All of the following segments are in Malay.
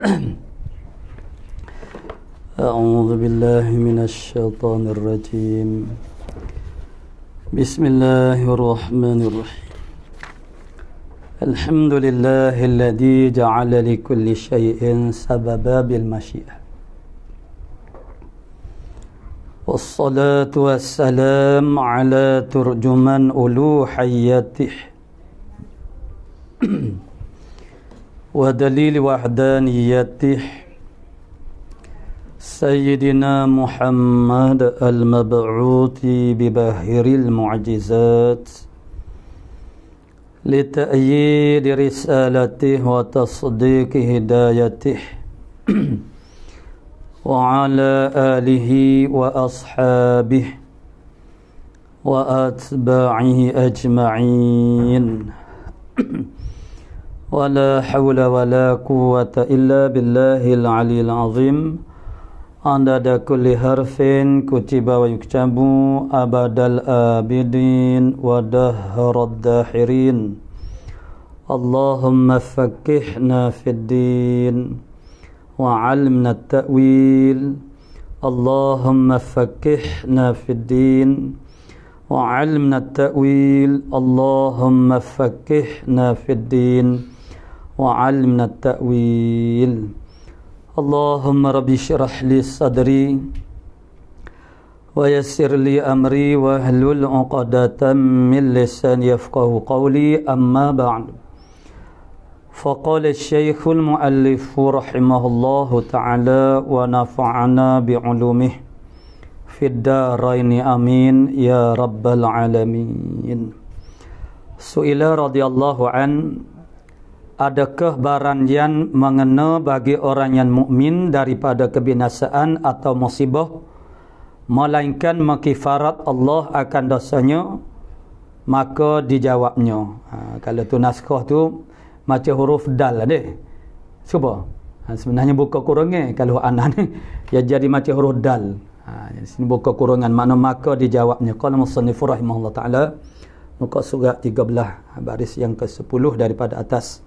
أعوذ بالله من الشيطان الرجيم بسم الله الرحمن الرحيم الحمد لله الذي جعل لكل شيء سببا بالمشيئة والصلاة والسلام على ترجمان ألوهيته ودليل وحدانيته سيدنا محمد المبعوث بباهر المعجزات لتأييد رسالته وتصديق هدايته وعلى آله وأصحابه وأتباعه أجمعين ولا حول ولا قوة إلا بالله العلي العظيم عدد كل حرف كتب ويكتب أبد الآبدين ودهر الداحرين اللهم فقهنا في الدين وعلمنا التأويل اللهم فقهنا في الدين وعلمنا التأويل اللهم فقهنا في الدين وعلمنا التأويل اللهم رب اشرح لي صدري ويسر لي أمري واحلل عقدة من لساني يفقهوا قولي أما بعد فقال الشيخ المؤلف رحمه الله تعالى ونفعنا بعلومه في الدارين آمين يا رب العالمين. Su'ila radhiyallahu an, adakah baranjan mengena bagi orang yang mukmin daripada kebinasaan atau musibah melainkan makifarat Allah akan dosanya? Maka dijawabnya, kalau tu naskah tu macam huruf dal deh. Cuba. Sebenarnya buka kurungnya kalau anak ni ya jadi macam huruf dal. Jadi sini buka kurungan makna maka dijawabnya. Qala musannif rahimahullah taala, muka surat 13 baris yang ke-10 daripada atas.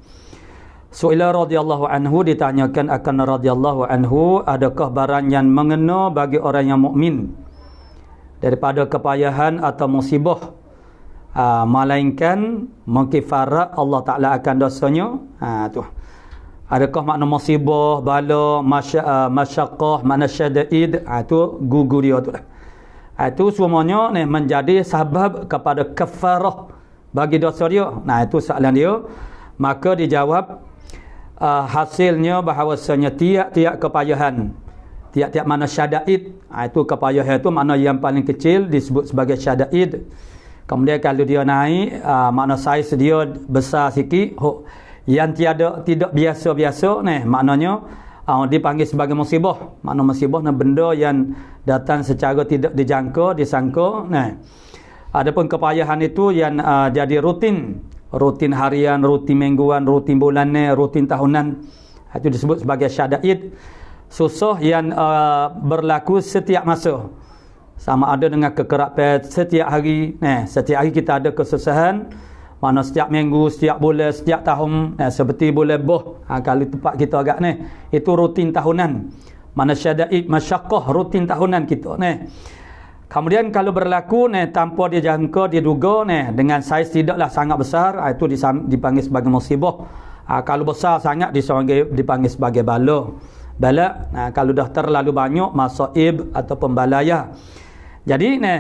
Su'ila radhiyallahu anhu, ditanyakan akan radhiyallahu anhu, adakah barang yang mengena bagi orang yang mukmin daripada kepayahan atau musibah melainkan mengkifarat Allah Taala akan dosanya? Tu. Adakah makna musibah, bala, masyaqqah, makna syada'id, tu gugur dia tu lah. Itu semuanya ni menjadi sebab kepada kafarah bagi dosa dia. Itu soalan dia. Maka dijawab hasilnya bahawasanya tiap-tiap kepayahan, tiap-tiap makna syada'id, itu kepayahan itu makna yang paling kecil disebut sebagai syada'id. Kemudian kalau dia naik, makna saiz dia besar sikit, yang tidak biasa-biasa ni maknanya dipanggil sebagai musibah. Makna musibah ni benda yang datang secara tidak disangka nah. Adapun kepayahan itu yang jadi rutin harian, rutin mingguan, rutin bulanan, rutin tahunan, itu disebut sebagai syada'id. Susah yang berlaku setiap masa, sama ada dengan kekerapan setiap hari. Setiap hari kita ada kesusahan, mana setiap minggu, setiap bulan, setiap tahun, seperti bulan Boh, kalau tempat kita agak ni, itu rutin tahunan. Mana syada'id, masyaqqah, rutin tahunan kita ni. Kemudian kalau berlaku ni tanpa dijangka, diduga ni, dengan saiz tidaklah sangat besar, itu dipanggil sebagai musibah. Kalau besar sangat dipanggil sebagai bala. Kalau dah terlalu banyak, masaib atau pembalaya. Jadi ni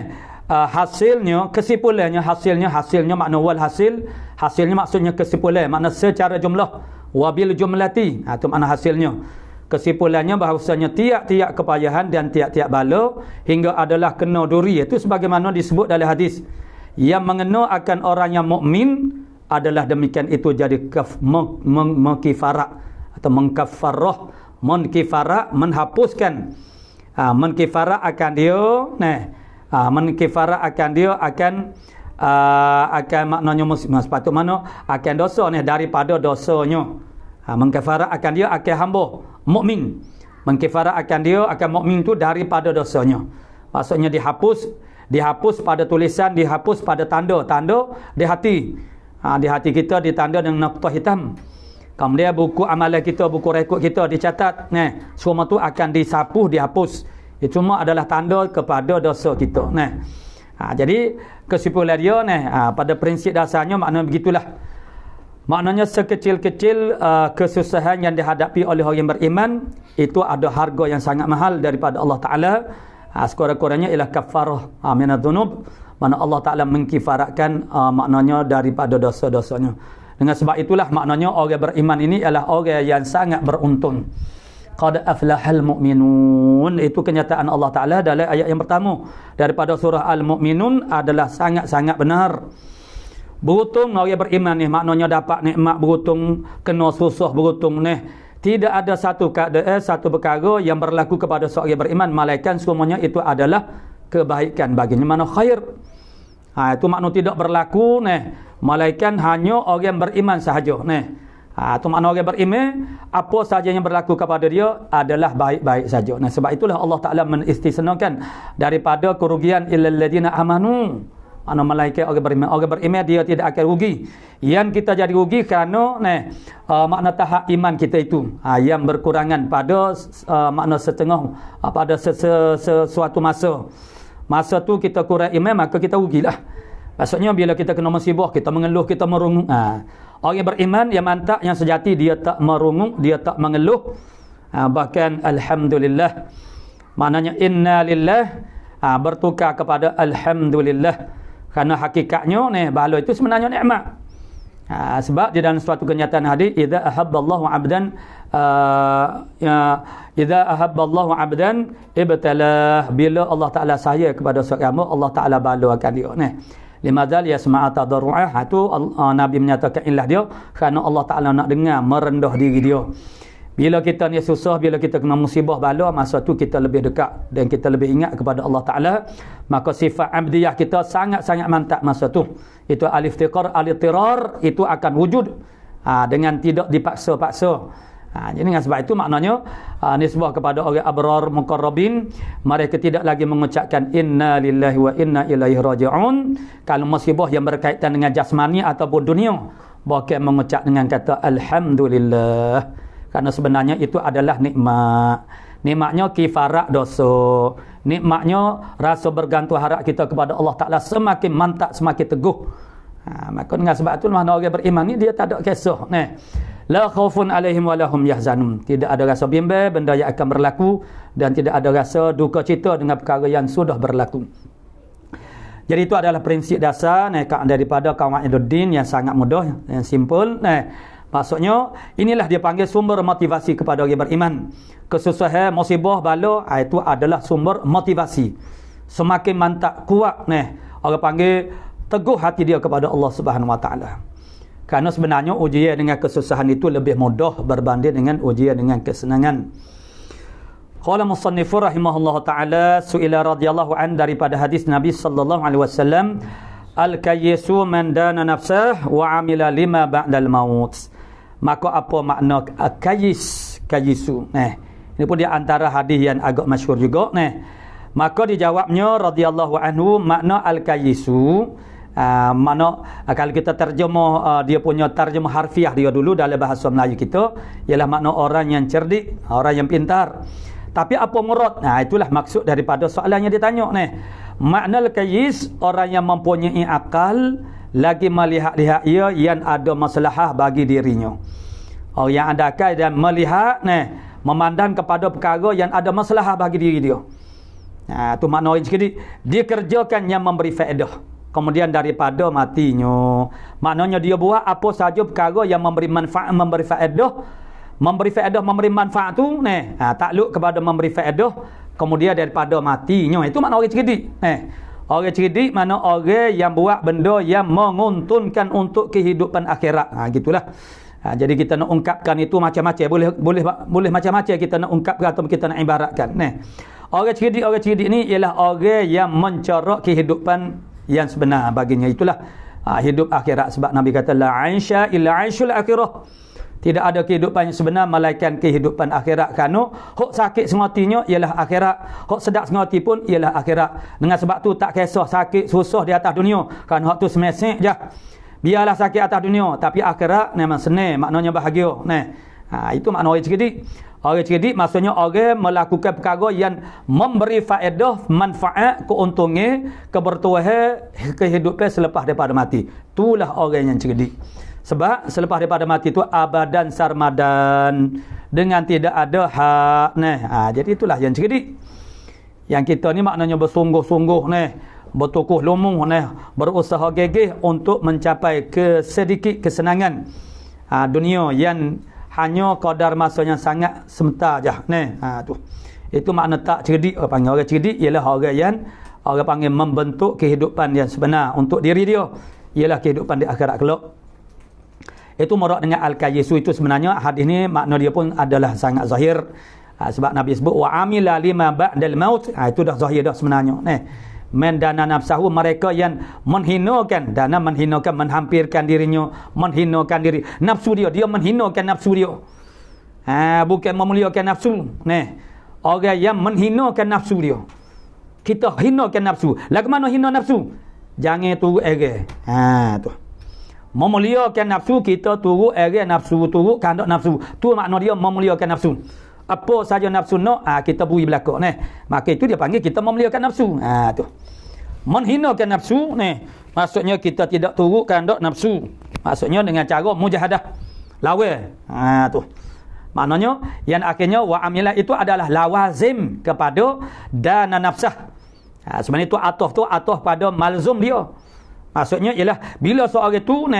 hasilnya, kesimpulannya, hasilnya makna wal hasilnya maksudnya kesimpulan, makna secara jumlah, wabil jumlati, itu makna hasilnya. Kesimpulannya bahawasanya tiap-tiap kepayahan dan tiap-tiap bala hingga adalah kena duri, itu sebagaimana disebut dalam hadis, yang mengena akan orang yang mukmin adalah demikian, itu jadi mengkifarat atau mengkafarah, menghapuskan, mengkifarat akan dia, mengkifarat akan dia akan maknanya sepatut mana akan dosa ni, daripada dosanya. Mengkifarat akan dia akan hamba mukmin, mengkifarat akan dia akan mukmin tu daripada dosanya. Maksudnya dihapus pada tulisan, dihapus pada tanda di hati. Di hati kita ditanda dengan noktah hitam. Kemudian buku amalan kita, buku rekod kita dicatat, semua tu akan disapuh, dihapus. Itu semua adalah tanda kepada dosa kita. Jadi kesimpulan dia pada prinsip dasarnya maknanya begitulah. Maknanya sekecil-kecil kesusahan yang dihadapi oleh orang yang beriman itu ada harga yang sangat mahal daripada Allah Ta'ala. Sekurang-kurangnya ialah kafarah minadh dhunub, mana Allah Ta'ala mengkifaratkan maknanya daripada dosa-dosanya. Dengan sebab itulah maknanya orang beriman ini ialah orang yang sangat beruntung. Qad aflahal mu'minun, itu kenyataan Allah Ta'ala dalam ayat yang pertama daripada surah Al-Mu'minun adalah sangat-sangat benar. Beruntung orang beriman ni maknanya dapat nikmat beruntung, kena susah beruntung ni. Tidak ada satu keadaan, satu perkara yang berlaku kepada seorang beriman melainkan semuanya itu adalah kebaikan baginya. Mana khair. Itu makna tidak berlaku melainkan hanya orang beriman sahaja itu makna orang beriman apa sahaja yang berlaku kepada dia adalah baik-baik saja. Sebab itulah Allah Ta'ala menistisnakan daripada kerugian illal ladina amanu. Mana malaikat orang beriman. Orang beriman dia tidak akan rugi. Yang kita jadi rugi kerana makna tahap iman kita itu yang berkurangan pada makna setengah pada sesuatu masa. Masa tu kita kurang iman maka kita rugilah. Maksudnya bila kita kena musibah, kita mengeluh, kita merungut. Orang yang beriman yang mantap, yang sejati, dia tak merungut, dia tak mengeluh. Bahkan alhamdulillah. Maknanya inna lillah bertukar kepada alhamdulillah. Kerana hakikatnya bala itu sebenarnya nikmat. Sebab di dalam suatu kenyataan hadis, idza ahabballahu 'abdan idza ahabballahu 'abdan ibtalah, bila Allah Taala sayang kepada seorang hamba, Allah Taala bala akan dia. Limadzal yasma'a tadarru'ah, itu Nabi menyatakan ilah dia kerana Allah Taala nak dengar merendah diri dia. Bila kita ni susah, bila kita kena musibah bala, masa tu kita lebih dekat dan kita lebih ingat kepada Allah Ta'ala. Maka sifat abdiyah kita sangat-sangat mantap masa tu. Itu al-iftiqar, al-ittirar, itu akan wujud dengan tidak dipaksa-paksa. Jadi dengan sebab itu maknanya nisbah kepada orang abrar muqarrabin, mereka tidak lagi mengucapkan inna lillahi wa inna ilaihi raji'un. Kalau musibah yang berkaitan dengan jasmani ataupun dunia, bahkan mengucap dengan kata alhamdulillah. Kerana sebenarnya itu adalah nikmat. Nikmatnya kifarat dosa. Nikmatnya rasa bergantung harap kita kepada Allah Ta'ala semakin mantap, semakin teguh. Maka dengan sebab itu mana orang beriman ni dia tak ada kisah. La khaufun alaihim wa lahum yahzanun. Tidak ada rasa bimbang benda yang akan berlaku dan tidak ada rasa duka cita dengan perkara yang sudah berlaku. Jadi itu adalah prinsip dasar daripada Qawaiduddin yang sangat mudah, yang simple. Maksudnya inilah dia panggil sumber motivasi kepada orang beriman. Kesusahan, musibah, bala itu adalah sumber motivasi. Semakin mantap, kuat orang panggil teguh hati dia kepada Allah Subhanahu Wa Taala. Kerana sebenarnya ujian dengan kesusahan itu lebih mudah berbanding dengan ujian dengan kesenangan. Qala musannifur rahimahullah taala su'ila radhiyallahu an, daripada hadis Nabi sallallahu alaihi wasallam, al-kayyisu man dana nafsah wa amila lima ba'dal maut. Maka apa makna kayisu? Ini pun di antara hadis yang agak masyhur juga. Maka dijawabnya radhiyallahu anhu, makna al-kayisu, makna kalau kita terjemah dia punya terjemah harfiah dia dulu dalam bahasa Melayu kita, ialah makna orang yang cerdik, orang yang pintar. Tapi apa murad? Itulah maksud daripada soalan yang ditanya Makna al-kayis, orang yang mempunyai akal, lagi melihat-lihat ia yang ada maslahah bagi dirinya. Orang yang ada akal dan melihat memandang kepada perkara yang ada maslahah bagi diri dia. Itu makna orang sekali dia kerjakan yang memberi faedah kemudian daripada matinya. Maknanya dia buat apa saja perkara yang memberi manfaat, memberi faedah, memberi manfaat tu takluk kepada memberi faedah kemudian daripada matinya. Itu makna orang cerdik. Orang cerdik mana orang yang buat benda yang menguntungkan untuk kehidupan akhirat. Gitulah. Jadi kita nak ungkapkan itu macam-macam, boleh macam-macam kita nak ungkapkan atau kita nak ibaratkan. Orang cerdik ni ialah orang yang mencorak kehidupan yang sebenar baginya. Itulah hidup akhirat. Sebab Nabi kata la aisha illa aishul akhirah. Tidak ada kehidupan yang sebenar melainkan kehidupan akhirat. Kerana hok sakit sematinya ialah akhirat. Hok sedap semati pun ialah akhirat. Dengan sebab tu tak kisah sakit susah di atas dunia. Kerana hok tu semesek je. Biarlah sakit atas dunia, tapi akhirat memang senang, maknanya bahagia. Itu makna orang cerdik. Orang cerdik maksudnya orang melakukan perkara yang memberi faedah, manfaat, keuntungan, kebertuahan, kehidupan selepas daripada mati. Itulah orang yang cerdik. Sebab selepas daripada mati itu abadan sarmadan, dengan tidak ada hak. Jadi itulah yang cerdik. Yang kita ni maknanya bersungguh-sungguh bertukuh lumung berusaha gigih untuk mencapai sedikit kesenangan dunia yang hanya kadar masa yang sangat sebentar je. Tu. Itu makna tak cerdik. Orang panggil orang cerdik ialah orang yang orang panggil membentuk kehidupan yang sebenar untuk diri dia. Ialah kehidupan di akhirat kelak. Itu murak dengan Al-Qayyisu. Itu sebenarnya hadis ni makna dia pun adalah sangat zahir. Sebab Nabi sebut wa amila lima ba'dal maut. Itu dah zahir dah sebenarnya. Men dana nafsahu, mereka yang menghinakan, dana menghinakan, menghampirkan dirinya, menghinakan diri nafsu dia, dia menghinakan nafsu dia. Bukan memuliakan nafsu. Orang yang menghinakan nafsu dia. Kita hinakan nafsu. Lagu mana hina nafsu? Jangan turut ere. Tu. Memuliakan nafsu, kita turut ere nafsu, turut kandak nafsu. Tu makna dia memuliakan nafsu. Apa saja nafsu nak, kita beri belakang. Maka itu dia panggil kita memuliakan nafsu. Tu. Menghinakan nafsu, maksudnya kita tidak turut kandak nafsu. Maksudnya dengan cara mujahadah. Lawan. Tu. Maknanya yang akhirnya wa amilah itu adalah lawazim kepada dana nafsah. Sebenarnya itu ataf pada malzum dia. Maksudnya ialah bila seorang itu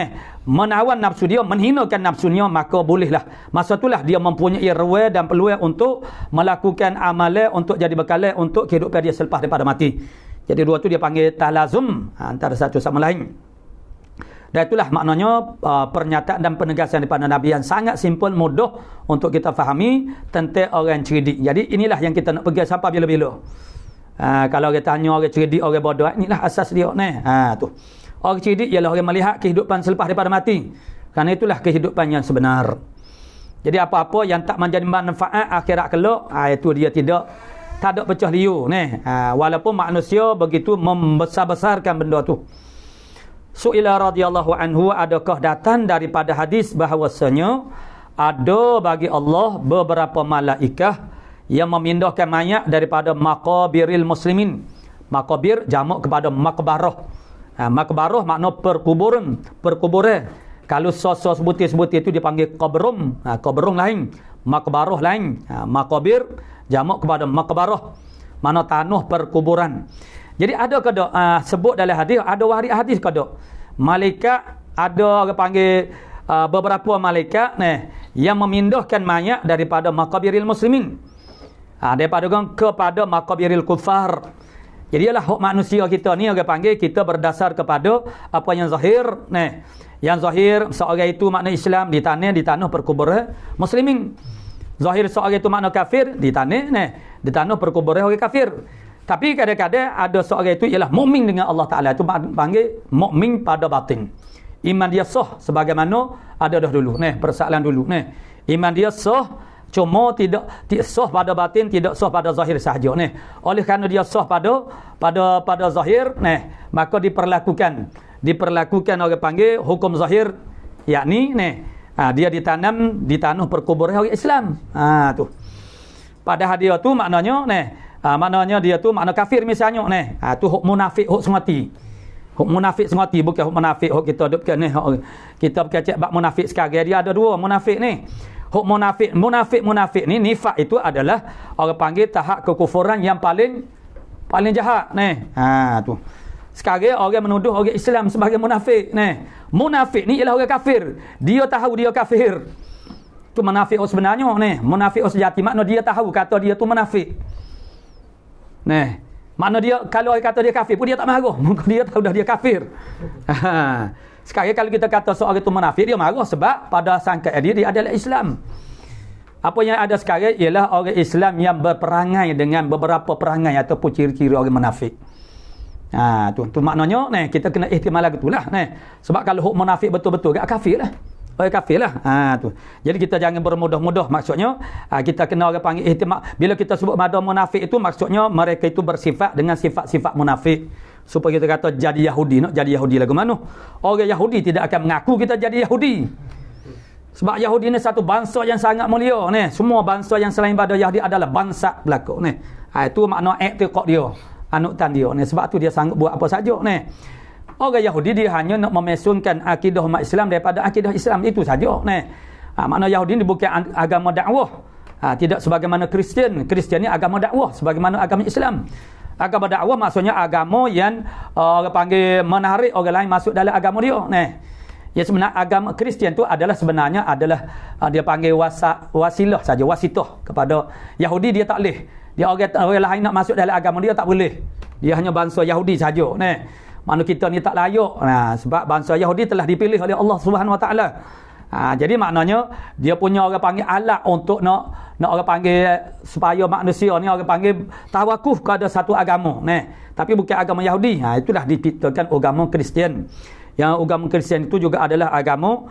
menawan nafsu dia, menghinakan nafsunya, maka bolehlah. Masa itulah dia mempunyai ruang dan peluang untuk melakukan amalan untuk jadi bekalan untuk kehidupan dia selepas daripada mati. Jadi dua tu dia panggil talazum antara satu sama lain. Dan itulah maknanya pernyataan dan penegasan daripada Nabi yang sangat simple, mudah untuk kita fahami tentang orang cerdik. Jadi inilah yang kita nak pegang sampai bila-bila. Kalau kita tanya orang cerdik, orang bodoh, inilah asas dia. Tu. Orang cerdik ialah orang melihat kehidupan selepas daripada mati. Kerana itulah kehidupan yang sebenar. Jadi apa-apa yang tak menjadi manfaat akhirat kelak, itu dia tak ada pecah liu. Walaupun manusia begitu membesar-besarkan benda tu. Su'ila radhiyallahu anhu, adakah datang daripada hadis bahawasanya ada bagi Allah beberapa malaikah yang memindahkan mayat daripada maqabiril muslimin. Maqabir jamak kepada maqbarah. Maqbarah makna perkuburan. Kalau sos-sos sebutir-sebutir itu dipanggil qabrum. Qabrum lain, maqbarah lain. Maqabir jamak kepada maqbarah, mana tanah perkuburan. Jadi ada ke tak sebut dalam hadis, ada waris hadis ke tak? Malaikat ada orang panggil beberapa malaikat yang memindahkan mayat daripada maqabiril muslimin. Daripada kepada maqabiril kufar. Jadi ialah hak manusia kita ni orang panggil kita berdasar kepada apa yang zahir. Yang zahir seorang itu makna Islam di tanah perkuburan muslimin. Zahir seorang itu makna kafir di tanah perkuburan orang kafir. Tapi kadang-kadang ada seorang itu ialah mukmin dengan Allah Taala, itu panggil mukmin pada batin. Iman dia sah sebagaimana ada dah dulu. Persoalan dulu. Iman dia sah, cuma tidak sah pada batin, tidak sah pada zahir sahaja. Oleh kerana dia sah pada zahir, maka diperlakukan orang panggil hukum zahir, yakni dia ditanam di tanah perkuburan orang Islam. Tu. Padahal dia tu maknanya maknanya dia tu makna kafir misalnya tu huk munafik, huk sengati. Huk munafik sengati, bukan huk munafik huk kita duduk kita berkecek bab munafik sekarang. Dia ada dua munafik ni. Huk munafik ni, nifak itu adalah orang panggil tahap kekufuran yang paling jahat. Tu. Sekarang orang menuduh orang Islam sebagai munafik. Munafik ni ialah orang kafir. Dia tahu dia kafir. Tu munafik sebenarnya. Munafik sejati makna dia tahu kata dia tu munafik. Makna dia kalau orang kata dia kafir pun dia tak marah. Mungkin dia tahu dah dia kafir. Sekarang kalau kita kata seorang itu munafik, dia marah sebab pada sangkaan dia adalah Islam. Apa yang ada sekarang ialah orang Islam yang berperangai dengan beberapa perangai ataupun ciri-ciri orang munafik. Tu maknanya kita kena ihtimal lagu itulah. Sebab kalau huk munafik betul-betul agak kafir lah. orang kafir lah. Tu. Jadi kita jangan bermudah-mudah. Maksudnya kita kena orang panggil ihtimak. Bila kita sebut mada munafik itu maksudnya mereka itu bersifat dengan sifat-sifat munafik. Supaya kita kata jadi Yahudi, nak jadi Yahudi lagu mana? Orang Yahudi tidak akan mengaku kita jadi Yahudi. Sebab Yahudi ni satu bangsa yang sangat mulia ni. Semua bangsa yang selain pada Yahudi adalah bangsa belaka ni. Itu makna i'tiqad dia, anutan dia ni. Sebab tu dia sanggup buat apa saja ni. Orang Yahudi dia hanya nak memesunkan akidah umat Islam daripada akidah Islam, itu saja ni. Makna Yahudi ni bukan agama dakwah. Tidak sebagaimana Kristian. Kristian ni agama dakwah sebagaimana agama Islam. Agama dakwah maksudnya agama yang orang panggil menarik orang lain masuk dalam agama dia. Ya sebenarnya agama Kristian tu adalah sebenarnya dia panggil wasilah saja, wasitah kepada Yahudi. Dia tak boleh. Dia orang lain nak masuk dalam agama dia tak boleh. Dia hanya bangsa Yahudi saja. Mana kita ni tak layak. Sebab bangsa Yahudi telah dipilih oleh Allah Subhanahu Wa Taala. Jadi maknanya dia punya orang panggil alat untuk nak orang panggil supaya manusia ni orang panggil tawakuf kepada satu agama. Tapi bukan agama Yahudi. Itulah diciptakan agama Kristian. Yang agama Kristian itu juga adalah agama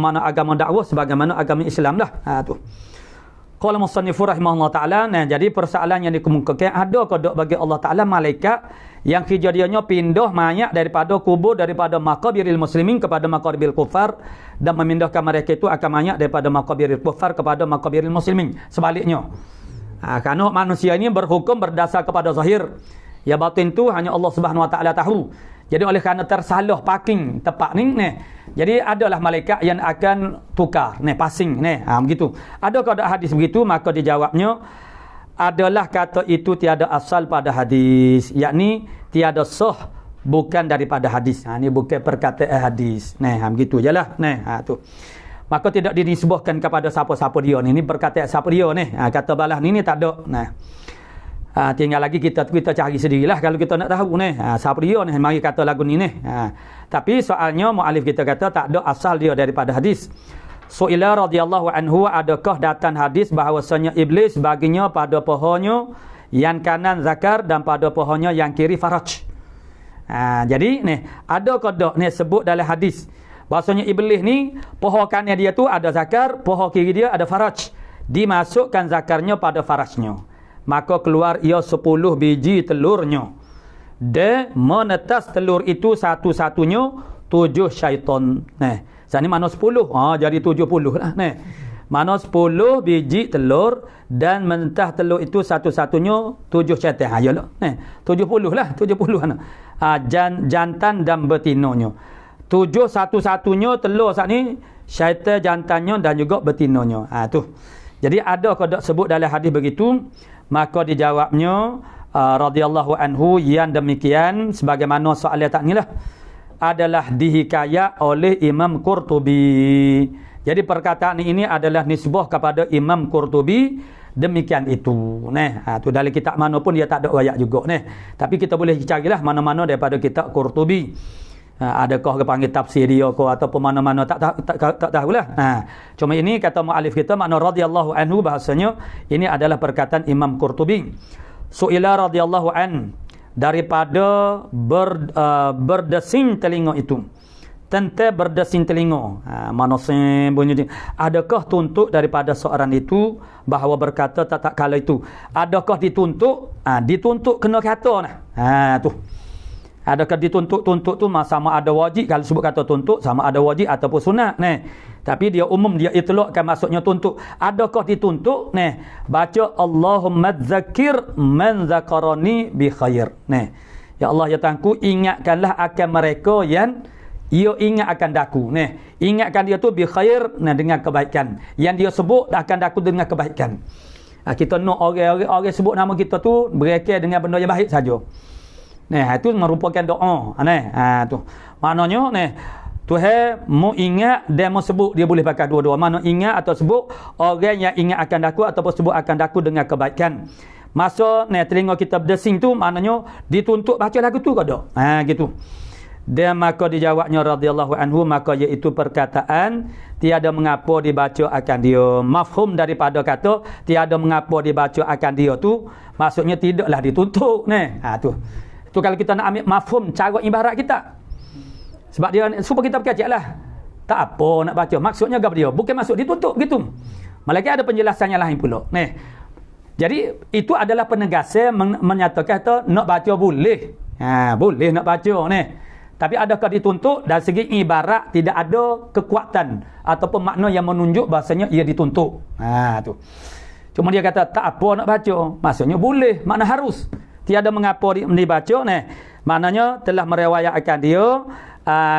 mana agama dakwah sebagaimana agama Islam lah. Tu. Qala musannif rahimahullah taala. Jadi persoalan yang dikemukakan, ada ke tak bagi Allah Taala malaikat yang kejadiannya pindah mayat daripada kubur, daripada maqabiril muslimin kepada maqabiril kufar, dan memindahkan mereka itu akan mayat daripada maqabiril kufar kepada maqabiril muslimin. Sebaliknya. Kerana manusia ini berhukum berdasar kepada zahir. Ya batin tu hanya Allah Subhanahu Wa Taala tahu. Jadi oleh kerana tersalah parking tempat ni, jadi adalah malaikat yang akan tukar, passing, begitu. Adakah ada hadis begitu? Maka dijawabnya adalah kata itu tiada asal pada hadis, yakni tiada sah bukan daripada hadis. Ini bukan perkataan hadis. Begitu jelah. Tu. Maka tidak dinisbahkan kepada siapa-siapa dia ni. Ini perkataan siapa dia ni. Kata balah ni tak ada. Tinggal lagi kita cari sendirilah kalau kita nak tahu ni. Siapa dia ni? Mari kata lagu ni. Tapi soalnya mu'alif kita kata tak ada asal dia daripada hadis. Su'ila radhiyallahu anhu, adakah datang hadis bahawasanya iblis baginya pada pohonnya yang kanan zakar dan pada pohonnya yang kiri faraj. Jadi ni adakah tak ni sebut dalam hadis bahawasanya iblis ni pohon kanan dia tu ada zakar, pohon kiri dia ada faraj. Dimasukkan zakarnya pada farajnya. Maka keluar ia 10 biji telurnya. Dan menetas telur itu satu-satunya 7 syaitan. Sini mana 10? Jadi 70 lah. Mana 10 biji telur dan mentah telur itu satu-satunya 7 syaitan. Ayolah. 70 lah. 70. Jantan dan betinanya. 7 satu-satunya telur saat ni syaitan jantannya dan juga betinanya. Tu. Jadi ada kalau sebut dalam hadis begitu, maka dijawabnya radhiyallahu anhu yang demikian sebagaimana soalan tak nilah adalah dihikayat oleh Imam Qurtubi. Jadi perkataan ini adalah nisbah kepada Imam Qurtubi, demikian itu. Tu dalam kitab mana pun dia tak ada riwayat juga. Tapi kita boleh carilah mana-mana daripada kitab Qurtubi. Adakah dia panggil tafsir dia ke ataupun mana-mana tak tahulah. Cuma ini kata mu'alif kita makna radhiyallahu anhu bahasanya ini adalah perkataan Imam Qurtubi. Su'ila radhiyallahu an, daripada berdesing telinga itu. Tentang berdesing telinga. Manusia bunyi adakah tuntut daripada seorang itu bahawa berkata tak kala itu. Adakah dituntut? Dituntut kena kata tu. Adakah dituntut-tuntut tu sama ada wajib, kalau sebut kata tuntut sama ada wajib ataupun sunat. Tapi dia umum, dia itlaqkan maksudnya tuntut. Adakah dituntut? Baca Allahumma dzakir man zakarani bi khair. Ya Allah ya Tuhanku, ingatkanlah akan mereka yang ia ingat akan daku. Ingatkan dia tu bi khair, dengan kebaikan. Yang dia sebut akan daku dengan kebaikan. Kita nak orang sebut nama kita tu berakal dengan benda yang baik saja. Itu merupakan doa. Tu. Maknanya Tuhan mau ingat dan mau sebut, dia boleh pakai dua-dua. Mana ingat atau sebut orang yang ingat akan daku ataupun sebut akan daku dengan kebaikan. Masa telinga kita berdesing tu maknanya dituntut baca lagu tu ke tak? Gitu. Dan maka dijawabnya radhiyallahu anhu, maka iaitu perkataan tiada mengapa dibaca akan dia. Mafhum daripada kata tiada mengapa dibaca akan dia tu maksudnya tidaklah dituntut. Tu. Tu kalau kita nak ambil mafhum cara ibarat kita. Sebab dia supaya kita berkajilah. tak apa nak baca. Maksudnya apa dia? Bukan maksud dituntut gitu. Malaikat ada penjelasannya lain pula. Jadi itu adalah penegasan menyatakan tu nak baca boleh. Boleh nak baca Tapi adakah dituntut? Dari segi ibarat tidak ada kekuatan ataupun makna yang menunjuk bahasanya ia dituntut. Tu. Cuma dia kata tak apa nak baca. Maksudnya boleh, makna harus. Tiada mengapa dibaca Maknanya telah meriwayatkan dia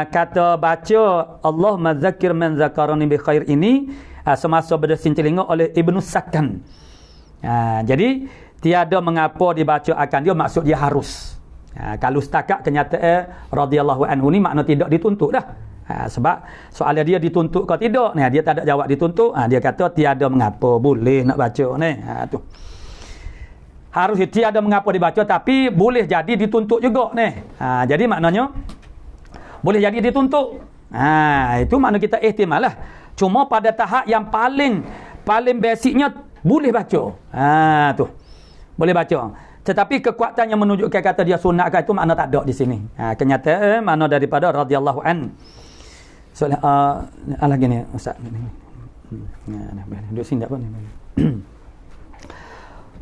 kata baca Allah mazakir man zakarani bi khair ini semasa berdesin telinga oleh Ibnu Sakan. Jadi tiada mengapa dibaca akan dia, maksud dia harus. Kalau setakat kenyataan radhiyallahu anhu ni makna tidak dituntut dah. Sebab soalan dia dituntut ke tidak, dia tak ada jawab dituntut. Dia kata tiada mengapa, boleh nak baca tu. Harus tiada mengapa dibaca, tapi boleh jadi dituntut juga jadi maknanya boleh jadi dituntut. Itu makna kita ihtimal lah. Cuma pada tahap yang paling basicnya boleh baca. Tu. Boleh baca. Tetapi kekuatan yang menunjukkan kata dia sunatkan itu makna tak ada di sini. Kenyataan makna daripada radhiyallahu an. Lagi ni ustaz ni. Duduk sini tak apa ni.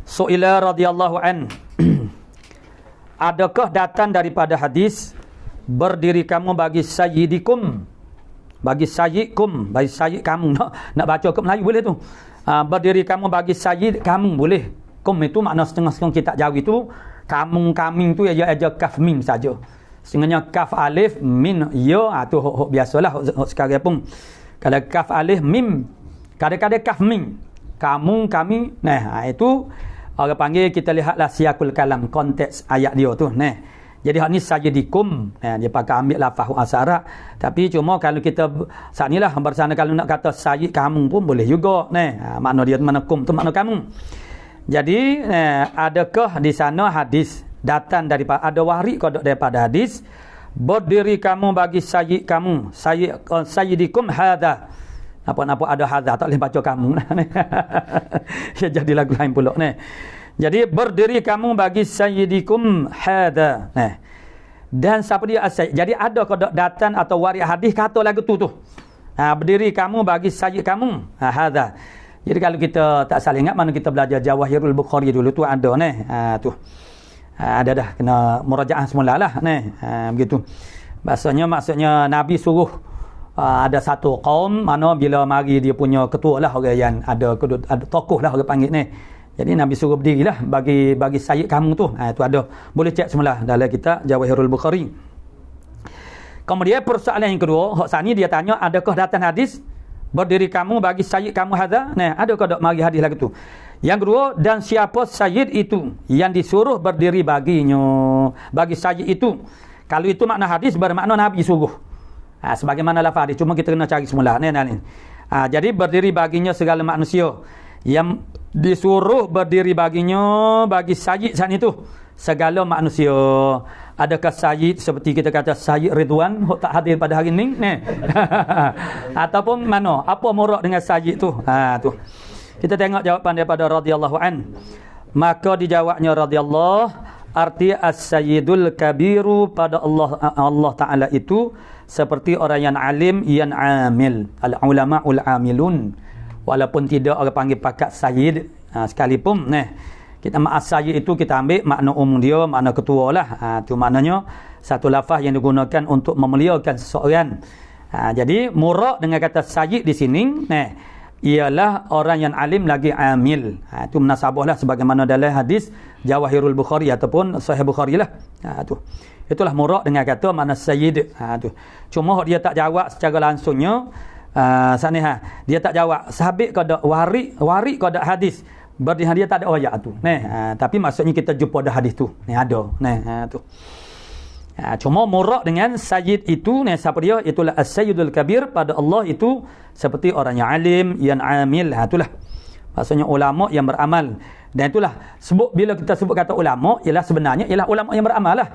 Su'ila radhiyallahu an. Adakah datang daripada hadis berdiri kamu bagi sayyidikum, bagi sayyidkum, bagi sayyid kamu, nak baca ke Melayu boleh tu. Berdiri kamu bagi sayyid kamu boleh. Kum itu makna setengah-setengah kita jawi itu kamu tu aja kaf mim saja. Setengahnya kaf alif min ya tu hok biasalah hok sekarang pun. Kalau kaf alif mim, kadang-kadang kaf mim. Kamu kami. Itu orang panggil, kita lihatlah siakul kalam, konteks ayat dia tu. Jadi hak ni sayyidikum, dia pakai ambil lafaz asara. Tapi cuma kalau kita saat inilah bersana kalau nak kata sayyid kamu pun boleh juga. Makna dia mana kum tu makna kamu. Jadi adakah di sana hadis datang daripada ada warik kodok daripada hadis berdiri kamu bagi sayyid kamu, sayyidikum hadza. Apa-apa ada hadza tak boleh baca kamu. Ya jadi lagu lain pula Jadi berdiri kamu bagi sayyidikum hadza. Dan siapa dia asy. Jadi ada kodok datang atau warik hadis kata lagu tu. Berdiri kamu bagi sayyid kamu hadza. Jadi kalau kita tak salah ingat mana kita belajar Jawahirul Bukhari dulu tu ada tu. Ada dah kena murajaah semula lah begitu. Maksudnya Nabi suruh ada satu kaum mana bila mari dia punya ketua lah orang yang ada tokoh lah orang panggil Jadi Nabi suruh berdirilah bagi sayyid kamu tu. Tu ada. Boleh cek semula dalam kitab Jawahirul Bukhari. Kemudian persoalan yang kedua, hak sani dia tanya adakah datang hadis berdiri kamu bagi sayyid kamu hadza? Adakah mari hadis lagi tu? Yang kedua, dan siapa sayyid itu yang disuruh berdiri bagi sayyid itu? Kalau itu makna hadis bermakna Nabi suruh. Sebagaimana lafaz hadis, cuma kita kena cari semula jadi berdiri baginya segala manusia yang disuruh berdiri baginya bagi sayyid saat itu segala manusia. Adakah sayyid seperti kita kata sayyid Ridwan tak hadir pada hari ini ataupun mana apa murak dengan sayyid tu tu kita tengok jawapan daripada radhiyallahu an. Maka dijawabnya radhiyallahu arti as-sayyidul kabiru pada Allah Ta'ala itu seperti orang yang alim yang amil, al-ulama'ul amilun. Walaupun tidak orang panggil pakat sayyid sekalipun kita sayyid itu kita ambil makna umum dia, makna ketua lah. Itu maknanya satu lafaz yang digunakan untuk memuliakan seseorang. Jadi murak dengan kata sayyid di sini ialah orang yang alim lagi amil. Itu munasabahlah sebagaimana dalam hadis Jawahirul Bukhari ataupun Sahih Bukhari lah. Itulah murak dengan kata makna sayyid. Cuma dia tak jawab secara langsungnya. Dia tak jawab sahabat kada warik kada hadis berdiri dia tak ada ayat tu tapi maksudnya kita jumpa dah hadis tu ada tu cuma murak dengan sayyid itu siapa dia itulah as-sayyidul kabir pada Allah itu seperti orang yang alim yang amil itulah maksudnya ulama yang beramal. Dan itulah bila kita sebut kata ulama ialah sebenarnya ialah ulama yang beramal lah.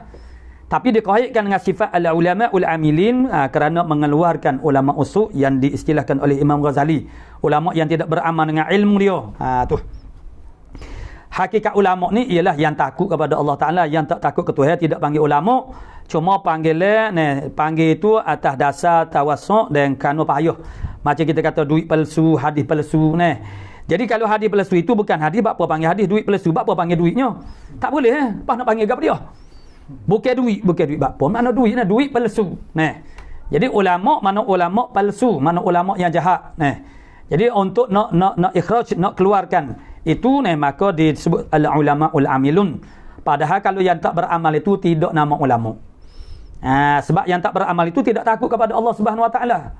Tapi dikaitkan dengan sifat al-ulama ul-amilin kerana mengeluarkan ulama usul yang diistilahkan oleh Imam Ghazali, ulama yang tidak beramal dengan ilmu dia. Tu. Hakikat ulama ni ialah yang takut kepada Allah Taala, yang tak takut ke Tuhan tidak panggil ulama. Cuma panggil itu atas dasar tawassuk dan kerana payah. Macam kita kata duit palsu, hadis palsu ni. Jadi kalau hadis palsu itu bukan hadis, apa panggil hadis, duit palsu, apa panggil duitnya? Tak boleh Apa nak panggil apa dia? Bukan duit apa? Mana duit ni? Duit palsu. Nah. Jadi ulama mana ulama palsu, mana ulama yang jahat. Nah. Jadi untuk nak ikhraj, nak keluarkan itu maka disebut al ulama ul amilun. Padahal kalau yang tak beramal itu tidak nama ulama. Sebab yang tak beramal itu tidak takut kepada Allah Subhanahu Wa Taala.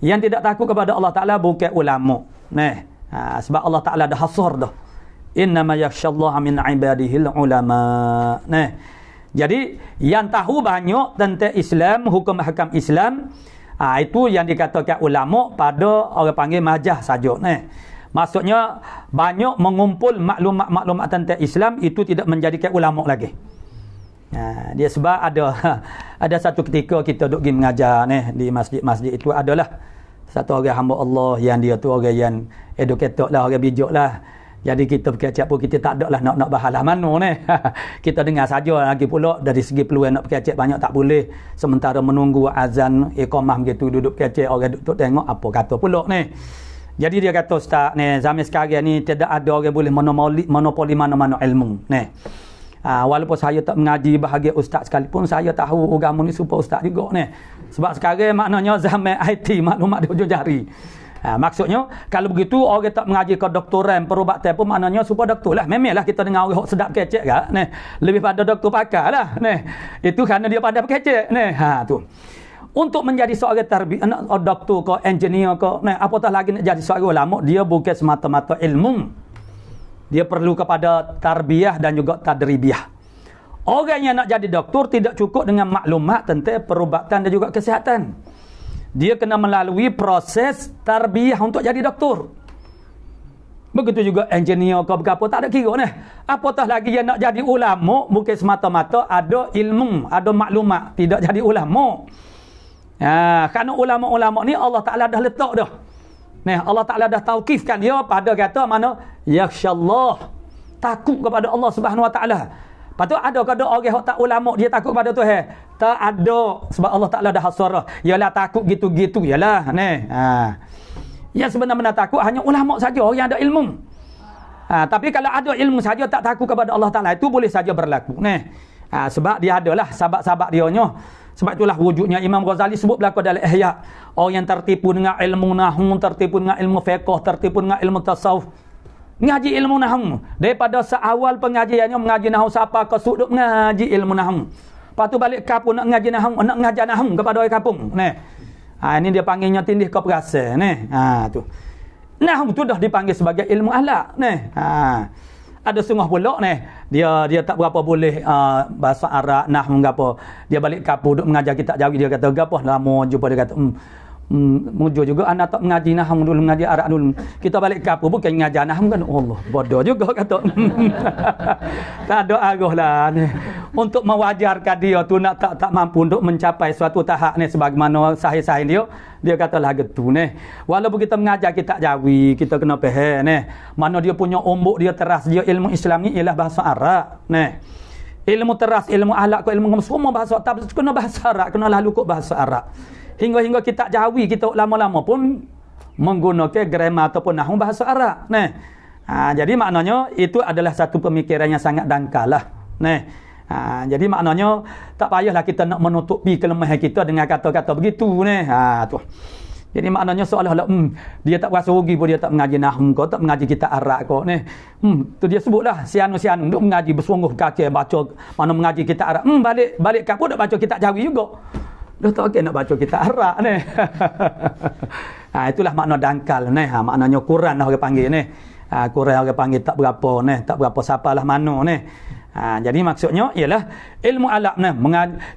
Yang tidak takut kepada Allah Taala bukan ulama. Sebab Allah Taala dah hasar dah. Innama yakhshallaha min ibadihil ulama. Jadi yang tahu banyak tentang Islam, hukum-hukum Islam, itu yang dikatakan ulama pada orang panggil majah saja. Maksudnya banyak mengumpul maklumat-maklumat tentang Islam itu tidak menjadikan ulama lagi. Dia sebab ada satu ketika kita duk pergi mengajar di masjid-masjid itu adalah satu orang hamba Allah yang dia tu orang yang educated lah, orang bijak lah. Jadi kita berkecap pun kita tak ada lah nak bahalah mana kita dengar saja lagi pula dari segi peluang nak berkecap banyak tak boleh. Sementara menunggu azan iqamah begitu duduk berkecap orang duduk tengok apa kata pula Jadi dia kata ustaz zaman sekarang ni tidak ada orang boleh monopoli mana-mana ilmu walaupun saya tak mengaji bahagia ustaz sekalipun, saya tahu agama ni supaya ustaz juga sebab sekarang maknanya zaman IT, maklumat di hujung jari. Maksudnya kalau begitu orang tak mengaji ke doktoran perubatan pun maknanya supaya doktor lah. Memanglah kita dengar orang sedap kecek lebih pada doktor pakar lah itu kerana dia pada kecek tu. Untuk menjadi seorang doktor ke engineer ke apatah lagi nak jadi seorang ulama, dia bukan semata-mata ilmu. Dia perlu kepada tarbiyah dan juga tadribiyah. Orang yang nak jadi doktor tidak cukup dengan maklumat tentang perubatan dan juga kesihatan. Dia kena melalui proses tarbiyah untuk jadi doktor. Begitu juga engineer ke apa tak ada kira Apatah lagi yang nak jadi ulama, bukan semata-mata ada ilmu, ada maklumat, tidak jadi ulama. Kerana ulama-ulama ni Allah Taala dah letak dah. Allah Ta'ala dah tauqifkan dia pada kata mana yakhshallah, takut kepada Allah Subhanahu Wa Ta'ala. Patut ada kada orang yang tak ulama dia takut kepada Tuhan? Tak ada, sebab Allah Ta'ala dah hasar. Yalah takut gitu-gitu yalah Yang sebenarnya takut hanya ulama saja, orang yang ada ilmu. Tapi kalau ada ilmu saja tak takut kepada Allah Ta'ala, itu boleh saja berlaku sebab dia adalah sahabat-sahabat dia nya. Sebab itulah wujudnya Imam Ghazali sebut berlaku dalam Ihya. Orang yang tertipu dengan ilmu nahwu, tertipu dengan ilmu fiqh, tertipu dengan ilmu tasawuf. Ngaji ilmu nahwu. Daripada seawal pengajiannya mengaji nahwu siapa ke sudut mengaji ilmu nahwu. Lepas tu balik kampung nak ngaji nahwu, nak ngajar nahwu kepada orang kampung. Ini dia panggilnya tindih ke perasa tu. Nahwu tu dah dipanggil sebagai ilmu akhlak Ada sungguh pula dia tak berapa boleh bahasa Arab nahwu gapo. Dia balik kampung duk mengajar kitab Jawi, dia kata gapo lama jumpa dia kata mujur juga anak tak mengaji nahwu dulu, mengaji Arab dulu. Kita balik kampung bukan mengajar nahwu kan. Allah bodoh juga kata. Tak ada arah lah untuk mewajarkan dia tu nak tak mampu untuk mencapai suatu tahap sebagaimana sahih-sahih dia katalah gitu Walaupun kita mengajar kitab Jawi, kita kena faham mana dia punya umbuk dia teras dia ilmu Islam ni ialah bahasa Arab ilmu teras, ilmu akhlak, ilmu semua bahasa Arab, kena bahasa Arab, kena lalu kok bahasa Arab. Hingga kitab Jawi kita lama-lama pun menggunakan grammar ataupun nahwu bahasa Arab. Jadi maknanya itu adalah satu pemikiran yang sangat dangkal lah. Jadi maknanya tak payahlah kita nak menutupi kelemahan kita dengan kata-kata begitu tu. Jadi maknanya seolah-olah dia tak berasa rugi pun dia tak mengaji nahwu kau, tak mengaji kitab Arab kau tu dia sebutlah sianu-sianu duk mengaji bersungguh kaki baca mana mengaji kitab Arab. Balik kampung dak baca kitab Jawi juga. Dah tak nak baca kitab Arab itulah makna dangkal maknanya Quran lah orang panggil Quran orang panggil tak berapa siapalah mana jadi maksudnya ialah ilmu alam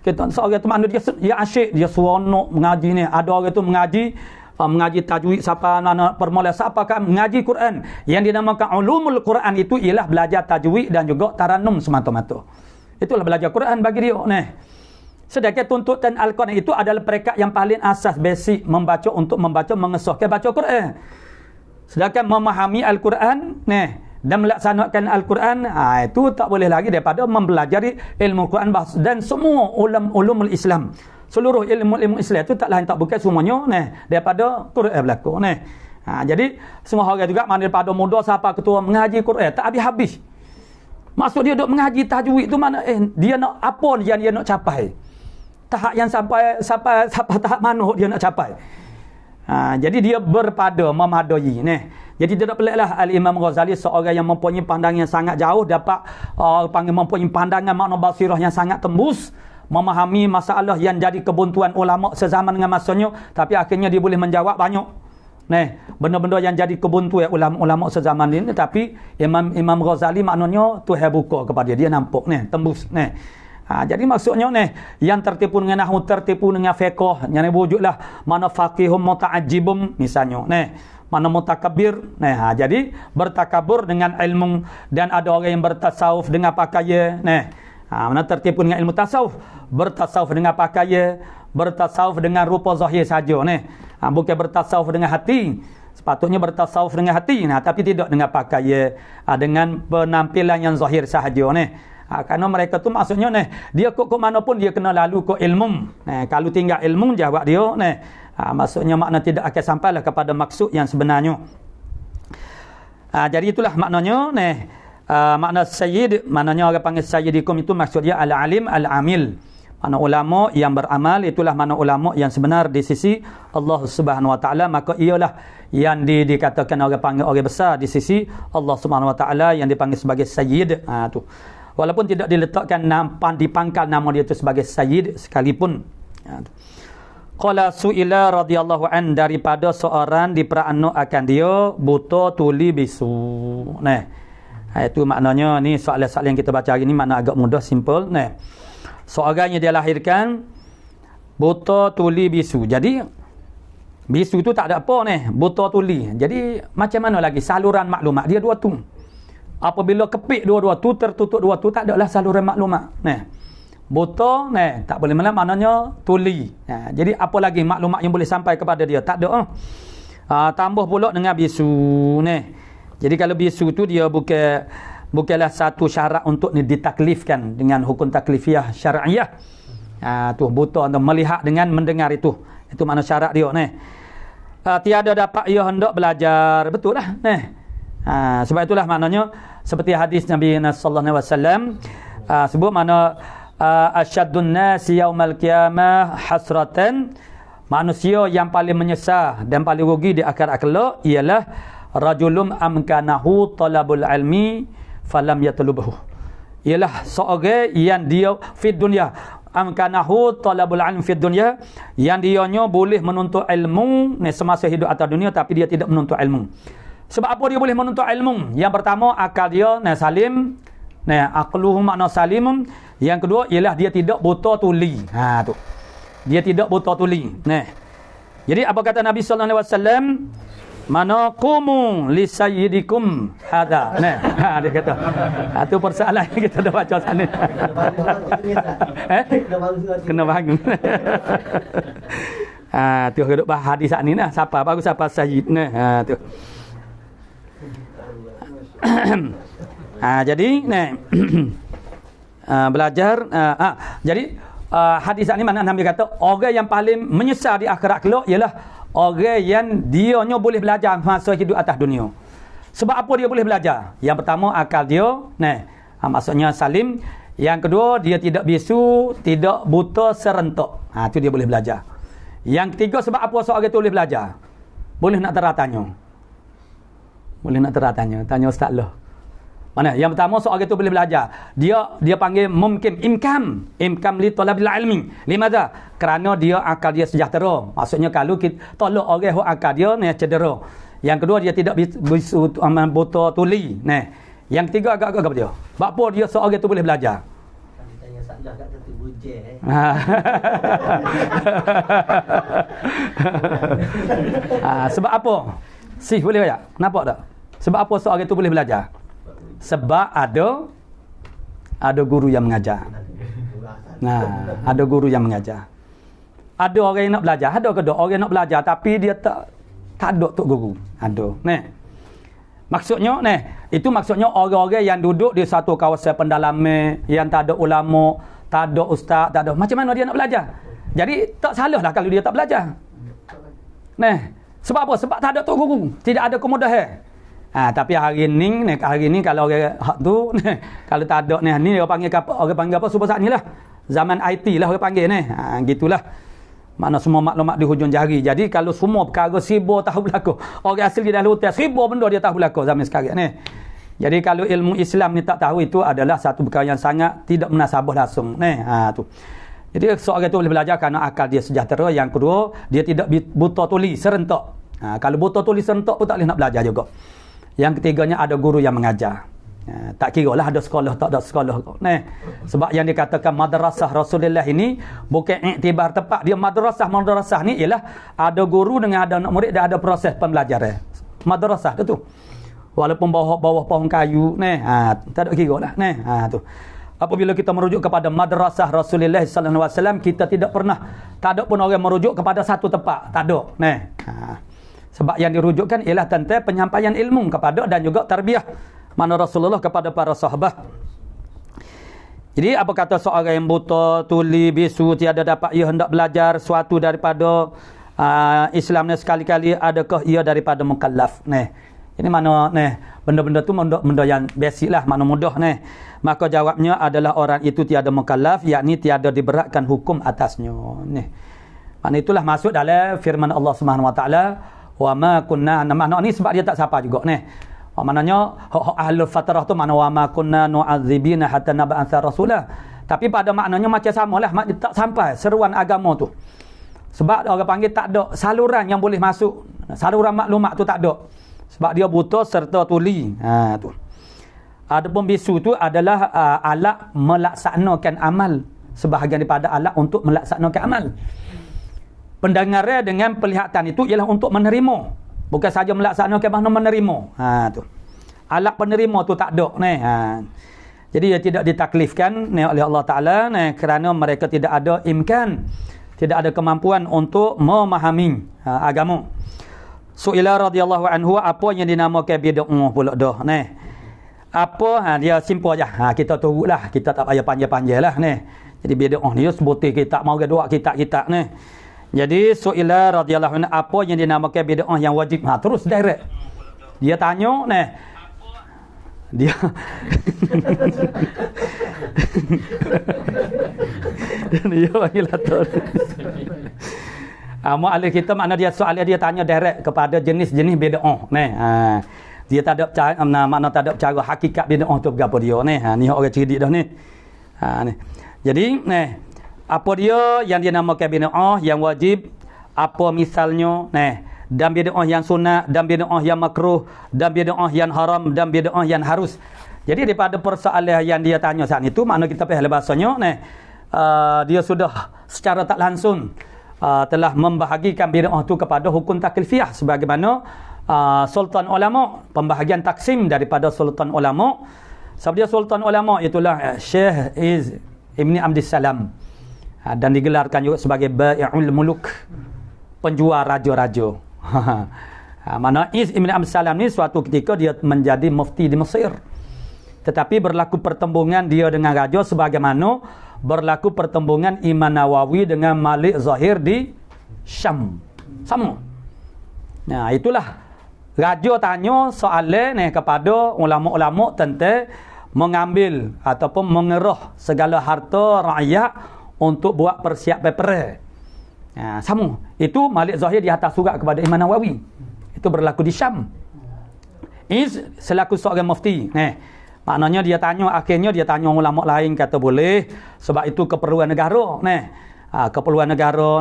kita seorang tu makna dia asyik, dia seronok mengaji ada orang tu mengaji tajwid siapa permula siapa kan mengaji Quran yang dinamakan ulumul Quran itu ialah belajar tajwid dan juga tarannum semata-mata. Itulah belajar Quran bagi dia Sedangkan tuntutan Al-Quran itu adalah peringkat yang paling asas basic mengesahkan baca Quran. Sedangkan memahami Al-Quran dan melaksanakan Al-Quran, itu tak boleh lagi daripada mempelajari ilmu Quran dan semua ulumul Islam. Seluruh ilmu Islam itu tak lain tak bukan semuanya daripada Quran berlaku. Jadi semua orang juga mana daripada muda sampai ketua mengaji Quran tak habis-habis. Maksud dia duk mengaji tajwid tu mana dia nak apa yang dia nak capai. Tahap yang sampai tahap mana dia nak capai. Jadi dia berpada memadai Jadi tidak peliklah Al-Imam Ghazali seorang yang mempunyai pandangan yang sangat jauh, dapat mempunyai pandangan makna basirah yang sangat tembus, memahami masalah yang jadi kebuntuan ulama sezaman dengan masanya, tapi akhirnya dia boleh menjawab banyak benda-benda yang jadi kebuntuan ulama sezaman ini. Tapi Imam Ghazali maknanya Tuhan buka kepada dia nampak tembus jadi maksudnya yang tertipu dengan nahwu, tertipu dengan fiqh, yang wujudlah mana faqihum muta'ajjibum misalnya mana mutakabbir. Jadi bertakabur dengan ilmu, dan ada orang yang bertasawuf dengan pakaian mana tertipu dengan ilmu tasawuf, bertasawuf dengan pakaian, bertasawuf dengan rupa zahir saja bukan bertasawuf dengan hati. Sepatutnya bertasawuf dengan hati tapi tidak dengan pakaian, dengan penampilan yang zahir sahaja kerana mereka tu maksudnya dia kok mana pun dia kena lalu ke ilmu. Kalau tinggal ilmu jawab dia maksudnya makna tidak akan sampailah kepada maksud yang sebenarnya. Jadi itulah maknanya makna sayyid, maknanya orang panggil sayyidikum itu maksud dia al-alim al-amil. Makna ulama yang beramal, itulah makna ulama yang sebenar di sisi Allah Subhanahu wa taala. Maka ialah yang dikatakan orang panggil orang besar di sisi Allah Subhanahu wa taala, yang dipanggil sebagai sayyid. Tu walaupun tidak diletakkan dipangkal nama dia itu sebagai sayyid sekalipun. Qala su'ila radhiyallahu an, daripada seorang diperanu akan dia buta tuli bisu. Itu maknanya ni soalan-soalan yang kita baca hari ni makna agak mudah, simple. Seorang yang dia lahirkan buta tuli bisu. Jadi bisu tu tak ada apa buta tuli. Jadi macam mana lagi saluran maklumat dia dua tu. Apabila kepik dua-dua tu, tertutup dua tu, tak adalah saluran maklumat. Buta tak boleh mana maknanya tuli. Jadi apa lagi maklumat yang boleh sampai kepada dia? Tak ada. Tambah pula dengan bisu Jadi kalau bisu tu dia bukanlah satu syarat untuk ditaklifkan dengan hukum taklifiyah syar'iyah. Tu buta untuk melihat dengan mendengar itu makna syarat dia tiada dapat ia hendak belajar. Betul lah sebab itulah maknanya seperti hadis Nabi sallallahu alaihi wasallam sebut mana asyaddun nasi yaumal qiyamah hasratan, manusia yang paling menyesal dan paling rugi di akhirat kelak ialah rajulun amkanahu talabul ilmi falam yatlubhu. Ialah seorang yang dia fid dunya amkanahu talabul ilmi fid dunya, yang dianya boleh menuntut ilmu semasa hidup atas dunia, tapi dia tidak menuntut ilmu. Sebab apa dia boleh menuntut ilmu? Yang pertama, akal dia salim, aqluhu makna salimun. Yang kedua ialah dia tidak buta tuli. Tu dia tidak buta tuli. Jadi apa kata Nabi sallallahu alaihi wasallam? Mana qumu li sayyidikum hada. Dia kata. Itu persoalan yang kita dah baca sana. Kena bangun. Tu duduk bahas hadis ni siapa baru siapa sayyid tu. Jadi belajar jadi hadis ni mana Nabi kata orang yang paling menyesal di akhirat kelak ialah orang yang dianya boleh belajar masa hidup atas dunia. Sebab apa dia boleh belajar? Yang pertama, akal dia maksudnya salim. Yang kedua, dia tidak bisu, tidak buta serentak. Itu dia boleh belajar. Yang ketiga, sebab apa seorang itu boleh belajar? Boleh nak tanya. Boleh nak tanya ustaz lah. Mana? Yang pertama, seorang itu boleh belajar. Dia panggil mungkin imkam li talabil ilmi. Limadha? Kerana dia akal dia sejahtera. Maksudnya kalau kita tolak orang akal dia cedera. Yang kedua, dia tidak bisu buta tuli. Yang ketiga agak-agak apa dia? Sebab apa dia seorang itu boleh belajar? Tanya salah kat satu bujel sebab apa? Boleh tak? Nampak tak? Sebab apa seorang itu boleh belajar? Sebab ada guru yang mengajar. Ada guru yang mengajar. Ada orang yang nak belajar, ada ke orang yang nak belajar tapi dia tak ada tok guru. Ada. Maksudnya itu maksudnya orang-orang yang duduk di satu kawasan pendalaman, yang tak ada ulama, tak ada ustaz, tak ada. Macam mana dia nak belajar? Jadi tak salahlah kalau dia tak belajar. Sebab apa? Sebab tak ada tok guru, tidak ada kemudahan. Tapi hari ni kalau orang hak tu kalau tak ada ni orang panggil apa super saat ni lah. Zaman IT lah orang panggil gitulah. Mana semua maklumat di hujung jari. Jadi kalau semua perkara ribu tahu berlaku. Orang asli dah lutas ribu benda dia tahu berlaku zaman sekarang ni. Jadi kalau ilmu Islam ni tak tahu, itu adalah satu perkara yang sangat tidak munasabah langsung tu. Jadi seorang itu boleh belajar kerana akal dia sejahtera. Yang kedua, dia tidak buta tuli serentak. Kalau buta tuli serentak pun tak boleh nak belajar juga. Yang ketiganya ada guru yang mengajar. Tak kira lah ada sekolah tak ada sekolah. Sebab yang dikatakan madrasah Rasulullah ini bukan iktibar tepat. Dia madrasah ni ialah ada guru dengan ada anak murid dan ada proses pembelajaran. Madrasah tu. Walaupun bawah pohon kayu tak ada kira lah tu. Apabila kita merujuk kepada madrasah Rasulullah sallallahu alaihi wasallam, kita tak ada pun orang merujuk kepada satu tempat, tak ada. Sebab yang dirujukkan ialah tentang penyampaian ilmu kepada dan juga tarbiyah mana Rasulullah kepada para sahabat. Jadi apa kata seorang yang buta, tuli, bisu, tiada dapat ia hendak belajar suatu daripada Islam ni sekali-kali, adakah ia daripada mukallaf? Ini mana benda-benda tu benda yang basic lah, mana mudah Maka jawabnya adalah orang itu tiada mukallaf, yakni tiada diberatkan hukum atasnya. Mana itulah masuk dalam firman Allah Subhanahu wa taala, wa ma kunna, makna ni sebab dia tak siapa juga maknanya ahlul fatrah tu mana wa ma kunna nu'adzibina hatta nab'atha rasulah. Tapi pada maknanya macam samalah, tak sampai seruan agama tu. Sebab orang panggil tak ada saluran yang boleh masuk, saluran maklumat tu tak ada. Sebab dia buta serta tuli. Tu. Adapun bisu tu adalah alat melaksanakan amal, sebahagian daripada alat untuk melaksanakan amal. Pendengaran dengan penglihatan itu ialah untuk menerima. Bukan saja melaksanakan, bahkan menerima. Tu. Alat penerima tu tak ada. Jadi dia tidak ditaklifkan oleh Allah Ta'ala kerana mereka tidak ada imkan, tidak ada kemampuan untuk memahami agama. Su'ila radhiyallahu anhu, apa yang dinamakan bid'ah pula dah. Apa? Dia simple aja. Kita tahulah, kita tak payah panjang-panjang lah. Jadi bid'ah ni sebutir kita, mau dua kita Jadi su'ila radhiyallahu anhu, apa yang dinamakan bid'ah yang wajib? Terus direct. Dia tanya dia dia panggil atur. Mu'alif kita makna dia soalan dia tanya direct kepada jenis-jenis bid'ah. Dia tak ada makna tak ada cara hakikat bid'ah tu berapa dia ni orang cerdik dah ni. Jadi apa dia yang dinamakan bid'ah yang wajib, apa misalnya dan bid'ah yang sunat, dan bid'ah yang makruh, dan bid'ah yang haram, dan bid'ah yang harus. Jadi daripada persoalan yang dia tanya saat itu, makna kita faham bahasanya dia sudah secara tak langsung telah membahagikan bid'ah itu kepada hukum taklifiyah sebagaimana sultan ulama, pembahagian taksim daripada sultan ulama. Sebab dia sultan ulama itulah Syekh Iz Ibni Abdissalam, dan digelarkan juga sebagai Bai'ul Muluk, penjual raja-raja. Mana Iz Ibni Abdissalam ni suatu ketika dia menjadi mufti di Mesir. Tetapi berlaku pertembungan dia dengan raja sebagaimana berlaku pertembungan Imam Nawawi dengan Malik Zahir di Syam. Sama. Itulah raja tanya soalan kepada ulama-ulama tentang mengambil ataupun mengerah segala harta rakyat untuk buat persiapan perang. Sama. Itu Malik Zahir di atas surat kepada Imam Nawawi. Itu berlaku di Syam. Iz selaku seorang mufti. Maknanya dia tanya, akhirnya dia tanya ulama lain, kata boleh sebab itu keperluan negara. Keperluan negara.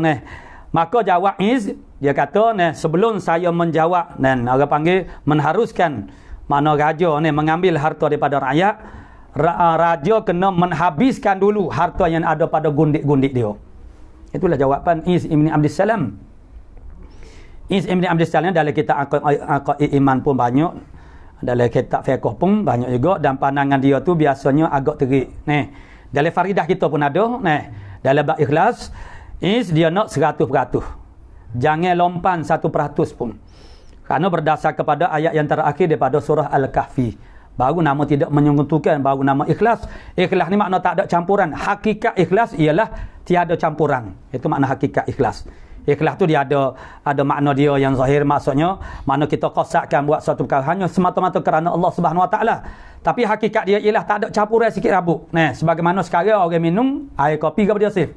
Maka jawab Iz, dia kata sebelum saya menjawab orang panggil mengharuskan mana raja mengambil harta daripada rakyat, raja kena menghabiskan dulu harta yang ada pada gundik-gundik dia. Itulah jawapan Iz Ibni Abdissalam. Iz Ibni Abdissalam dalam kitab Aqaid Iman pun banyak, dalam kitab fiqh pun banyak juga, dan pandangan dia tu biasanya agak terik. Dalam faridah kita pun ada, dalam bab ikhlas Iz dia nak 100%. Jangan lompan 1% pun. Kerana berdasar kepada ayat yang terakhir daripada surah Al-Kahfi. Baru nama tidak menyentuhkan, baru nama ikhlas. Ikhlas ni makna tak ada campuran. Hakikat ikhlas ialah tiada campuran. Itu makna hakikat ikhlas. Ikhlas tu dia ada makna dia yang zahir, maksudnya makna kita qasatkan buat suatu perkara hanya semata-mata kerana Allah Subhanahu Wa Taala. Tapi hakikat dia ialah tak ada campuran sikit rabuk. Nah, sebagaimana sekarang orang minum air kopi ke apa dia Sif?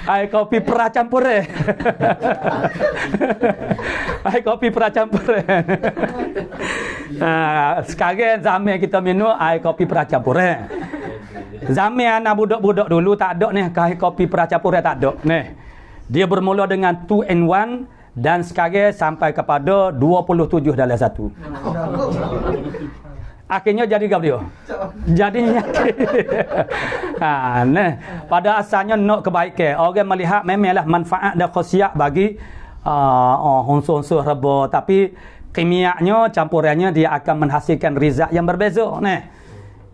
Air kopi pracampur air kopi pracampur sekarang zaman kita minum air kopi pracampur zaman anak budak-budak dulu tak ada ni air kopi pracampur tak ada ni. Dia bermula dengan 2 in 1 dan sekarang sampai kepada 27 dalam satu. Akhirnya jadi gap dia. Jadi nyakit. Nah, pada asalnya nak kebaikan. Orang melihat memanglah manfaat dan khasiat bagi unsur-unsur reba, tapi kimianya, campurannya dia akan menghasilkan rizak yang berbeza. Nah,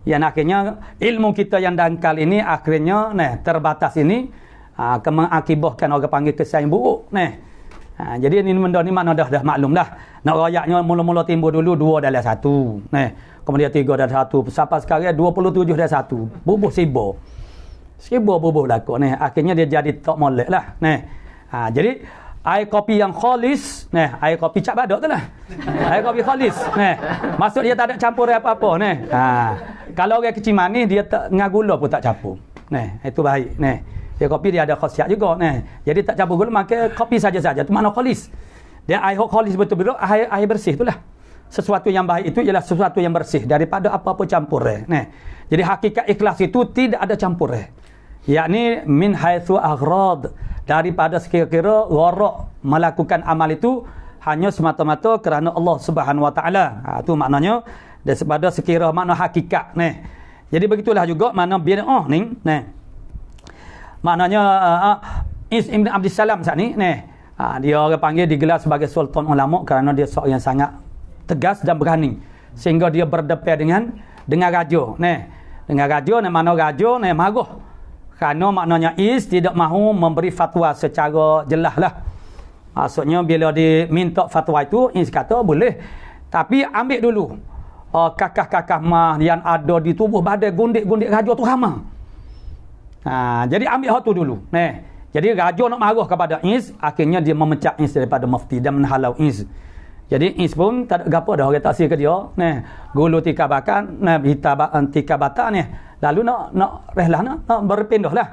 yang akhirnya ilmu kita yang dangkal ini akhirnya terbatas ini akan mengakibatkan orang panggil kesan yang buruk. Jadi ini benda ni makna dah maklum dah. Nak rayaknya mula-mula timbul dulu 2 dalam 1. Kemudian 3 dalam 1. Sampai sekarang 27 dalam 1. Bubuh sibuk. Sibuk bubuh laku. Akhirnya dia jadi tak molek lah. Jadi air kopi yang khalis. Air kopi cap badok tu lah. Air kopi khalis. Maksud dia tak ada campur apa-apa. Kalau orang kecil manis dia tak dengan gula pun tak campur. Itu baik. Air kopi dia ada khasiat juga. Jadi tak campur gula, maka kopi saja-saja. Itu makna khalis. Dia air khalis betul-betul air bersih itulah. Sesuatu yang baik itu ialah sesuatu yang bersih daripada apa-apa campur. Jadi hakikat ikhlas itu tidak ada campur. Yakni min haitsu aghrad, daripada sekira-kira gharak melakukan amal itu hanya semata-mata kerana Allah Subhanahu Wa Taala. Itu maknanya daripada sekira makna hakikat. Jadi begitulah juga makna bid'ah ni. Maknanya Is Ibn Abdul Salam saat ni dia orang panggil digelar sebagai sultan ulama kerana dia seorang yang sangat tegas dan berani sehingga dia berdepan dengan raja. Dengan raja mana raja marah kerana maknanya Is tidak mahu memberi fatwa secara jelas lah. Maksudnya bila diminta fatwa itu Is kata boleh, tapi ambil dulu kakah-kakah mah yang ada di tubuh badan gundik-gundik raja tu hama. Jadi ambil hak tu dulu. Jadi raja nak marah kepada Is, akhirnya dia memecat Is daripada mufti dan menghalau Is. Jadi Is pun tak ada apa dah orang taksir ke dia. Gulu tika bakan, tika bata ni. Lalu nak rehlah nak berpindah lah.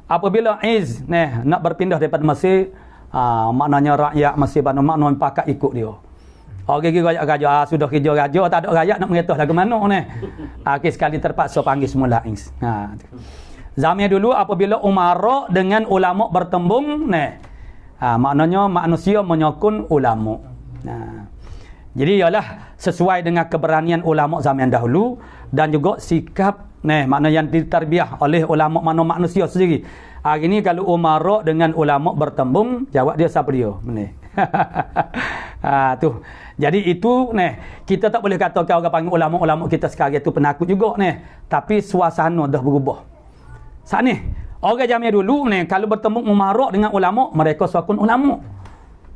Apabila Is nak berpindah daripada Mesir, maknanya rakyat Mesir maknanya pakat ikut dia. Orang kira raja sudah kerja raja, tak ada rakyat nak mengetah lagu mana akhir sekali terpaksa panggil semula Is. Zaman dulu apabila umara dengan ulama bertembung, maknanya manusia menyokong ulama. Jadi ialah sesuai dengan keberanian ulama zaman dahulu dan juga sikap makna yang diterbiah oleh ulama manusia sendiri. Hari ni kalau umara dengan ulama bertembung, jawab dia siapa dia? Tu. Jadi itu kita tak boleh katakan orang panggil ulama-ulama kita sekarang itu penakut juga tapi suasana dah berubah. Saat ni orang zaman dulu kalau bertemu umara dengan ulama, mereka sokong ulama.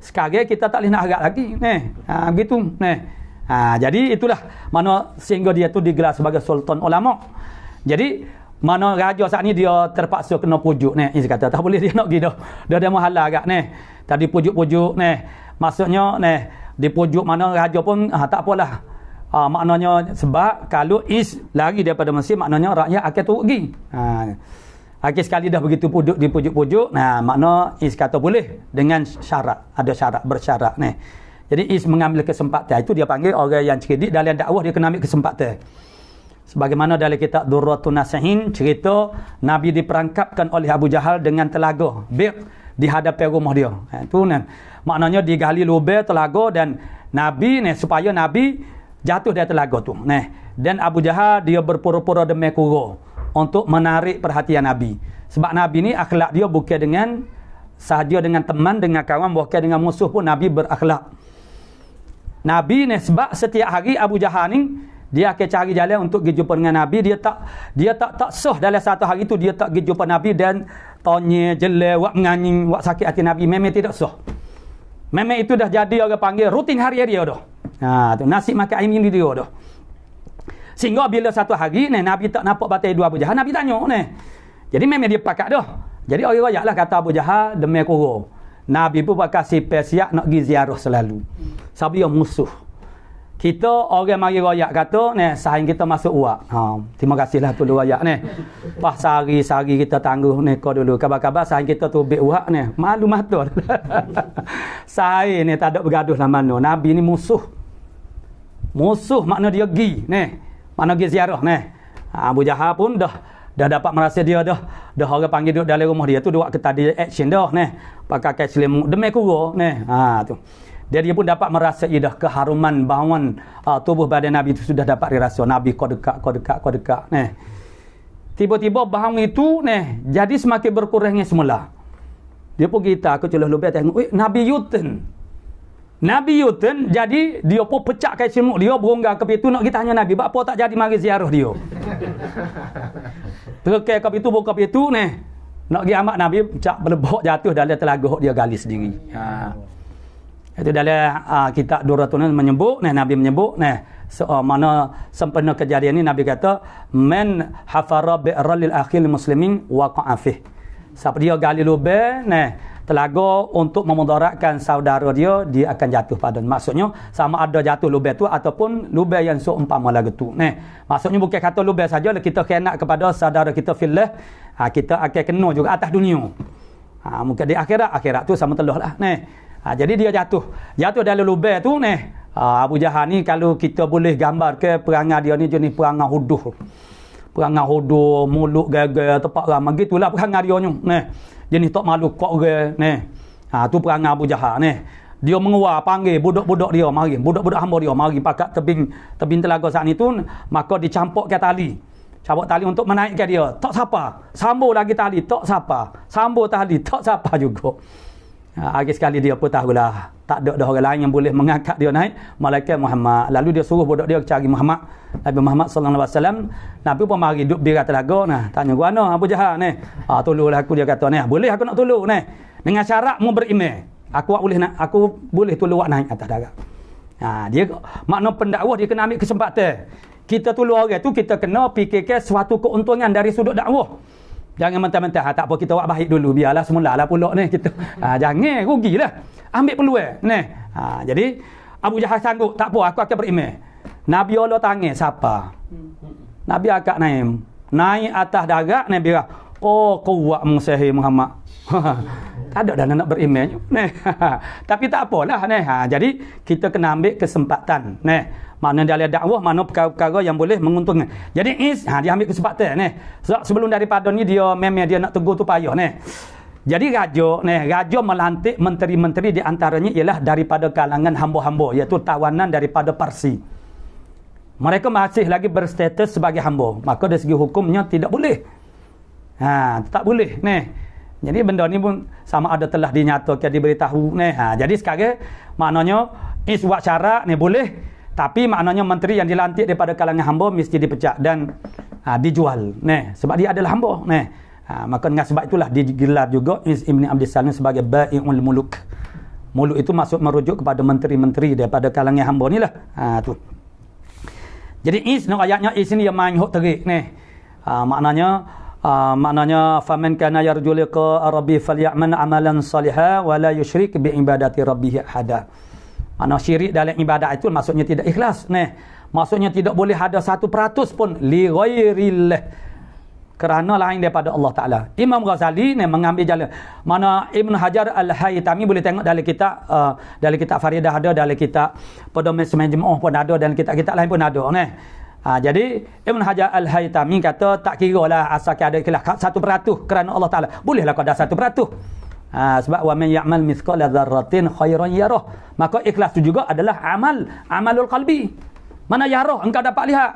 Sekarang kita tak boleh nak harap lagi. Begitu. Jadi itulah mana sehingga dia tu digelar sebagai sultan ulama. Jadi mana raja saat ni dia terpaksa kena pujuk. Ini kata tak boleh dia nak pergi dah. Dia mahalah agak tadi pujuk-pujuk maksudnya dipujuk mana raja pun tak apalah. Maknanya sebab kalau Is lari daripada Mesir, maknanya rakyat akan turut pergi. Akhir sekali dah begitu dipujuk-pujuk, makna Is kata boleh dengan syarat, ada syarat, bersyarat Jadi Is mengambil kesempatan itu, dia panggil orang yang cerdik dalam dakwah, dia kena ambil kesempatan. Sebagaimana dalam kitab Durratun Nasihin cerita Nabi diperangkapkan oleh Abu Jahal dengan telaga bir di hadapan rumah dia. Itu maknanya digali lubang telaga dan Nabi supaya Nabi jatuh dari telaga tu. Dan Abu Jahal dia berpura-pura demam kura untuk menarik perhatian Nabi. Sebab Nabi ni akhlak dia bukan dengan sahaja dengan teman, dengan kawan, bukan dengan musuh pun Nabi berakhlak. Nabi ni sebab setiap hari Abu Jahal ni dia akan cari jalan untuk pergi jumpa dengan Nabi. Dia tak sah dalam satu hari tu dia tak pergi jumpa Nabi dan tonye, jelek, wak menganying, wak sakit hati Nabi, memang tidak sah. Memang itu dah jadi orang panggil rutin hari dia dah. Tu nasib makan air minum dia dah. Sehingga bila satu hari ni Nabi tak nampak batai dua Abu Jahal, Nabi tanya ni. Jadi memang dia pakat dah. Jadi orang royak lah kata Abu Jahal demi koro. Nabi pun pakai sipir siap nak pergi ziarah selalu. Sebab dia musuh. Kita orang mari royak kata ni saing kita masuk uak. Terima kasihlah tu royak ni. Pas sehari kita tangguh ni kau dulu. Kabar-kabar saing kita tu bik uak ni. Malu mata. Saing ni tak ada bergaduh lah mana. Nabi ni musuh. Musuh makna dia pergi ni. Makna pergi ziarah ni. Abu Jahal pun dah dapat merasa dia dah orang panggil duduk dalam rumah dia tu dia buat tadi action dah ni. Pakai selimut demi kuro ni. Tu. Dia pun dapat merasa dah keharuman bauan tubuh badan Nabi itu sudah dapat dirasa. Nabi kau dekat ni. Tiba-tiba bau itu ni jadi semakin berkurangnya semula. Dia pun kita aku celah lebih tengok, Nabi Yuten jadi dia pun pecah kai selimut dia beronggang ke pintu nak kita tanya Nabi, apa tak jadi mari ziarah dia. Terkai ke pintu buka pintu ni. Nak pergi amat Nabi cak belebok jatuh dalam telaga dia gali sendiri. Itu dalam kitab Duratun menyebut Nabi menyebut mana sempena kejadian ini Nabi kata man hafara bi'ral akhil muslimin waqa'a fih. Siapa dia gali lubang telaga untuk memudaratkan saudara dia akan jatuh pada. Maksudnya sama ada jatuh lubang tu ataupun lubang yang seumpama lagu tu. Maksudnya bukan kata lubang saja kita khianat kepada saudara kita fillah, kita akan kena juga atas dunia. Mungkin di akhirat tu sama telah lah. Jadi dia jatuh dalam lubang tu Abu Jahal ni kalau kita boleh gambar ke perangai dia ni jenis perangai huduh. Perangai huduh, mulut gagal, tepak ramai gitulah perangai dia ni. Jenis tak malu kok orang tu perangai Abu Jahal ni. Dia menguar panggil budak-budak dia mari, budak-budak hamba dia mari pakat tebing telaga saat ni tu, maka dicampakkan tali. Cabut tali untuk menaikkan dia. Tak siapa. Sambung lagi tali, tak siapa. Sambung tali, tak siapa juga. Akhir sekali dia pun tahulah tak ada orang lain yang boleh mengangkat dia naik malaikat Muhammad. Lalu dia suruh budak dia cari Nabi Muhammad sallallahu alaihi wasallam. Nabi pun mari duduk di telaga tanya gua Abu Jahal tolonglah aku. Dia kata boleh aku nak tolong dengan syarat mu beriman. Aku boleh tolong awak naik atas darat. Dia makna pendakwah dia kena ambil kesempatan. Kita tolong orang tu kita kena fikirkan suatu keuntungan dari sudut dakwah. Jangan mentah-mentah tak apa kita buat baik dulu biarlah semulalah pula kita. Jangan rugilah. Ambil peluang jadi Abu Jahal sanggup tak apa aku akan beriman. Nabi Allah tangan siapa? Nabi akak naik atas darat Nabi kuat mengasihi Muhammad. Tak ada dah nak beriman. Tapi tak apalah jadi kita kena ambil kesempatan mana dalam dakwah mana perkara-perkara yang boleh menguntungkan. Jadi dia ambil kesempatan sebelum daripada ni dia memang dia nak tegur tu payah Jadi raja melantik menteri-menteri di antaranya ialah daripada kalangan hamba-hamba iaitu tawanan daripada Parsi. Mereka masih lagi berstatus sebagai hamba. Maka dari segi hukumnya tidak boleh. Tak boleh Jadi benda ni pun sama ada telah dinyatakan diberitahu jadi sekarang maknanya buat syarat boleh. Tapi maknanya menteri yang dilantik daripada kalangan hamba mesti dipecat dan dijual sebab dia adalah hamba maka dengan sebab itulah digelar juga Ibn Abdissalam sebagai Bai'ul Muluk. Muluk itu maksud merujuk kepada menteri-menteri daripada kalangan hamba ni lah tu. Jadi ayatnya ni yang main hok terik maknanya faman kana yarju liqa rabbi falyamal amalan salihan wa la yusyrik bi ibadati rabbih ahada. Mana syirik dalam ibadat itu maksudnya tidak ikhlas maksudnya tidak boleh ada 1% pun li ghairillah kerana lain daripada Allah Taala. Imam Ghazali mengambil jalan mana Ibn Hajar Al-Haytami boleh tengok dalam kitab Faridah ada, dalam kitab Pedoman Semajmu'ah pun ada, dan kitab-kitab lain pun ada jadi Ibn Hajar Al-Haytami kata tak kira lah asalkan ada ikhlas 1% kerana Allah Taala. Bolehlah kau ada 1%. Sebab wa man ya'mal mithqala dzarratin khairan yarah. Maka ikhlas itu juga adalah amalul qalbi. Mana yarah engkau dapat lihat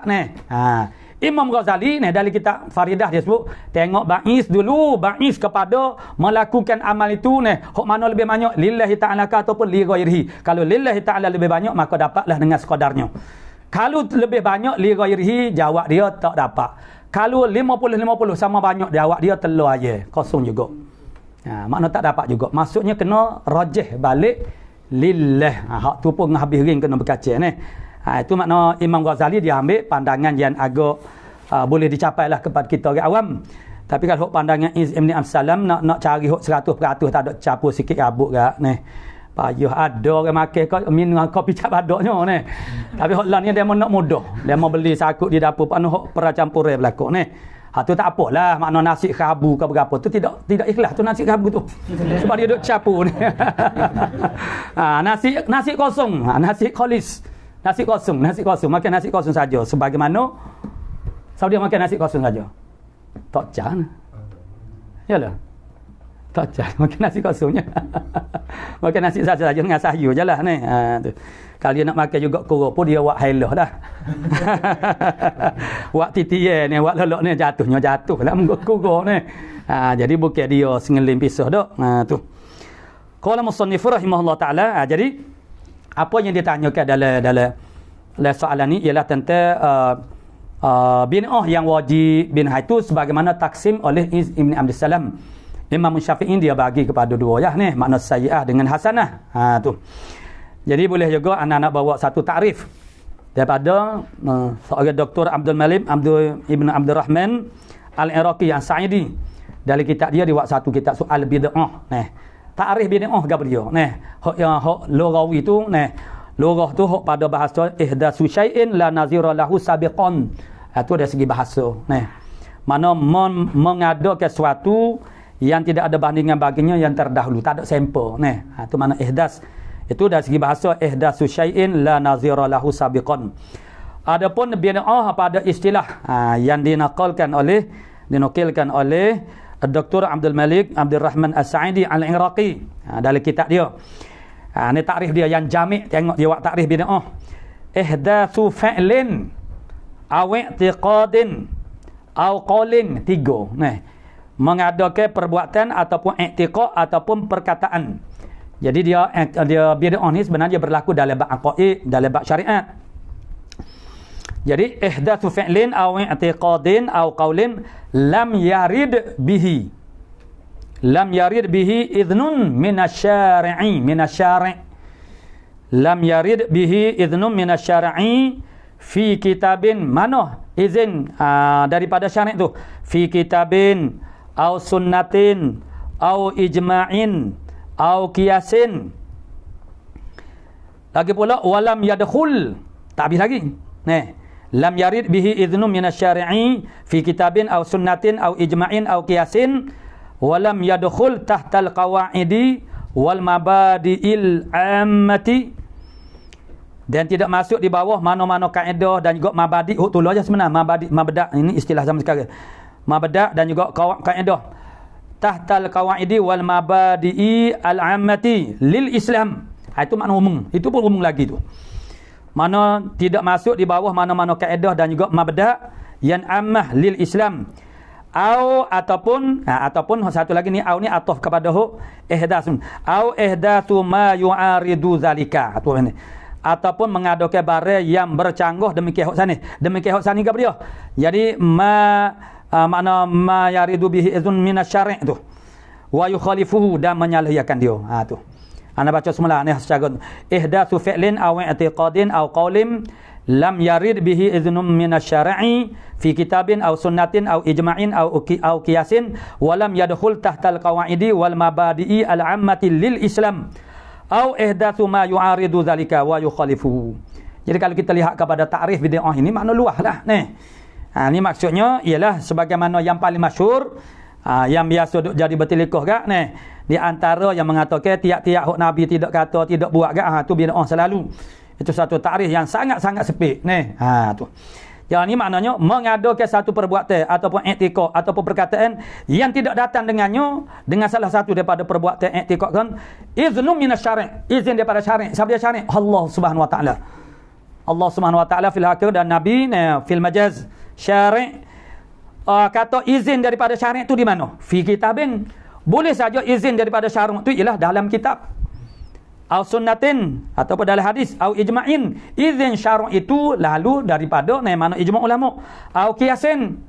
Imam Ghazali dalam kitab Faridah dia sebut tengok ba'is dulu, ba'is kepada melakukan amal itu hok mana lebih banyak lillahi ta'ala ataupun li ghairihi. Kalau lillahi ta'ala lebih banyak maka dapatlah dengan sekadarnya. Kalau lebih banyak li ghairihi jawab dia tak dapat. Kalau 50-50 sama banyak dia awak dia telur aja, kosong juga. Makna tak dapat juga. Maksudnya kena rajih balik lillah. Hak tu pun habis ring kena berkaca ni. Itu makna Imam Ghazali dia ambil pandangan yang agak boleh dicapai lah kepada kita orang awam. Tapi kalau pandangan Ibn Abdussalam nak cari hok 100% tak ada capur sikit rabuk gak ni. Payah ada orang makan kau minum kopi cap badaknya ni. Tapi hok lah ni dia nak mudah. Dia mau beli sakut di dapur panu hok percampur berlaku ni. Tu tak apalah makna nasi khabu ke berapa tu tidak ikhlas tu nasi khabu tu. Sebab dia duk capur ni. Nasi kosong, nasi khalis. Nasi kosong, makan nasi kosong saja. Sebagaimana Saudi makan nasi kosong saja. Tak jangan. Yalah. Tak jangan makan nasi kosongnya. Makan nasi saja dengan sayur jelah ni. Tu. Kalau dia nak makan juga kurang pun dia buat helah dah. Buat titiye ni, buat lelok ni jatuh lah kurang ni. Jadi bukan dia sengelim pisah dak. Tu. Qala musannif rahimahullah taala. Jadi apa yang ditanyakan dalam soalan ni ialah tentang bin'ah yang wajib bin'ah itu sebagaimana taksim oleh Ibn Abdussalam. Imam Syafi'i dia bagi kepada dua ya ni, makna sayyi'ah dengan hasanah. Tu. Jadi boleh juga anak-anak bawa satu takrif daripada seorang Dr. Abdul Malik Ibn Abdul Rahman Al-Iraqi yang Sa'idi. Dari kitab dia buat satu kitab soal bid'ah. Takrif bid'ah ke beliau. Hak lughawi tu lugah tu hak pada bahasa ihdatsu syai'in la nazira lahu sabiqan. Itu dari segi bahasa. Mana mengadakan sesuatu yang tidak ada bandingan baginya yang terdahulu, tak ada sampel. Itu mana ihdas. Itu dari segi bahasa ihdatsu syai'in la nazira lahu sabiqan. Adapun bid'ah pada istilah yang dinukilkan oleh Dr. Abdul Malik Abdul Rahman As-Sa'idi Al-Iraqi dalam kitab dia. Ni takrif dia yang jami', tengok dia buat takrif bid'ah. Ihdatsu fa'lin aw i'tiqadin aw qaulin, 3. Mengadakan perbuatan ataupun i'tiqad ataupun perkataan. Jadi dia bid'ah ni sebenarnya berlaku dalam bab aqaid, dalam bab syariat. Jadi ihdatsu fi'lin aw i'tiqadin aw qaulin lam yarid bihi idznun minasyari'. Lam yarid bihi idznun minasyari' fi kitabin, mana izin daripada syari' tu, fi kitabin au sunnatin au ijma'in au qiyasin. Lagi pula walam yadkhul, tak habis lagi. Lam yarid bihi idznun minasyari'i fi kitabin au sunnatin au ijma'in au qiyasin walam yadkhul tahtal qawaidi wal mabadi'il ammati, dan tidak masuk di bawah mana-mana kaedah dan juga mabadi'. Tolong aja sebenarnya mabda' ini istilah zaman sekarang. Mabda' dan juga kaedah tahtal qawaidi wal mabadi'i al-ammati lil Islam. Itu makna umum. Itu pun umum lagi tu. Mana tidak masuk di bawah mana-mana kaedah dan juga mabda' yang ammah lil Islam. Ataupun satu lagi ni au ni ataf kepada ihdasun. Ihdatsu ma yu'aridu zalika. Ataupun mengadakan barang yang bercanggah demikian hok sani ke dia. Jadi makna ma yaridu bihi izun minasyari' tu wa yukhalifuhu, dan menyalahikan dia. Tu ana baca semula ni secara ihdatsu fi'lin aw i'tiqadin aw qaulin lam yarid bihi izun minasyari'i fi kitabin aw sunnatin aw ijma'in aw qiyasin wa lam yadkhul tahtal qawaidi wal mabadi'i al-ammati lil Islam aw ihdatsu ma yu'aridu zalika wa yukhalifuhu. Jadi kalau kita lihat kepada takrif bid'ah ini makna luaslah ni. Ni maksudnya ialah sebagaimana yang paling masyhur yang biasa jadi bertilikoh gak ni, di antara yang mengatakan tiap-tiap hak Nabi tidak kata, tidak buat gak, tu bid'ah selalu. Itu satu takrif yang sangat-sangat sepik ni. Tu. Yang ni maknanya mengadakan satu perbuatan ataupun i'tiqad ataupun perkataan yang tidak datang dengannya dengan salah satu daripada perbuatan i'tiqad kan iznu minasyari', izin daripada syari'. Siapa dia syari'? Allah Subhanahu wa taala. Allah Subhanahu wa taala fil hakir dan Nabi fil majaz. Syari' kata izin daripada syari' itu di mana? Fi kitabin. Boleh saja izin daripada syari' itu ialah dalam kitab. Au sunnatin ataupun dalam hadis, au ijma'in. Izin syari' itu lalu daripada mana ijma' ulama. Au qiyasin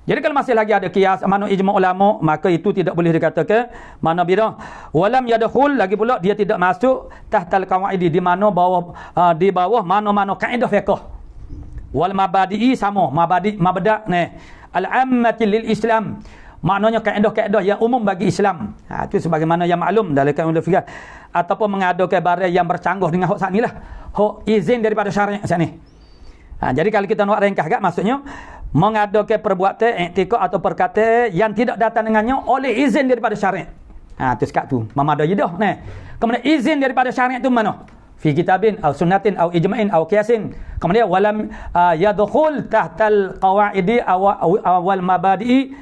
Jadi kalau masih lagi ada qiyas mana ijma' ulama, maka itu tidak boleh dikatakan mana bid'ah. Walam yadkhul, lagi pula dia tidak masuk tahtal qawaidi, di mana bawah di bawah mana-mana kaedah fiqh. Wal mabadi'i sama, mabda' ni al-ammati lil Islam. Maknanya kaedah-kaedah yang umum bagi Islam. Itu sebagaimana yang maklum dalam kaedah fiqh, ataupun mengadakan barang yang bercanggah dengan hak sanilah. Hak izin daripada syariat sani. Jadi kalau kita nak ringkas agak, maksudnya mengadakan perbuatan i'tikad atau perkataan yang tidak datang dengannya oleh izin daripada syariat. Tu sekat tu memadai dah. Kemudian izin daripada syariat tu mana? Fi kitabin atau sunnatin atau ijma'in atau qiyasin. Kemudian walam yadkhul tahtal qawaidi awal mabadi'i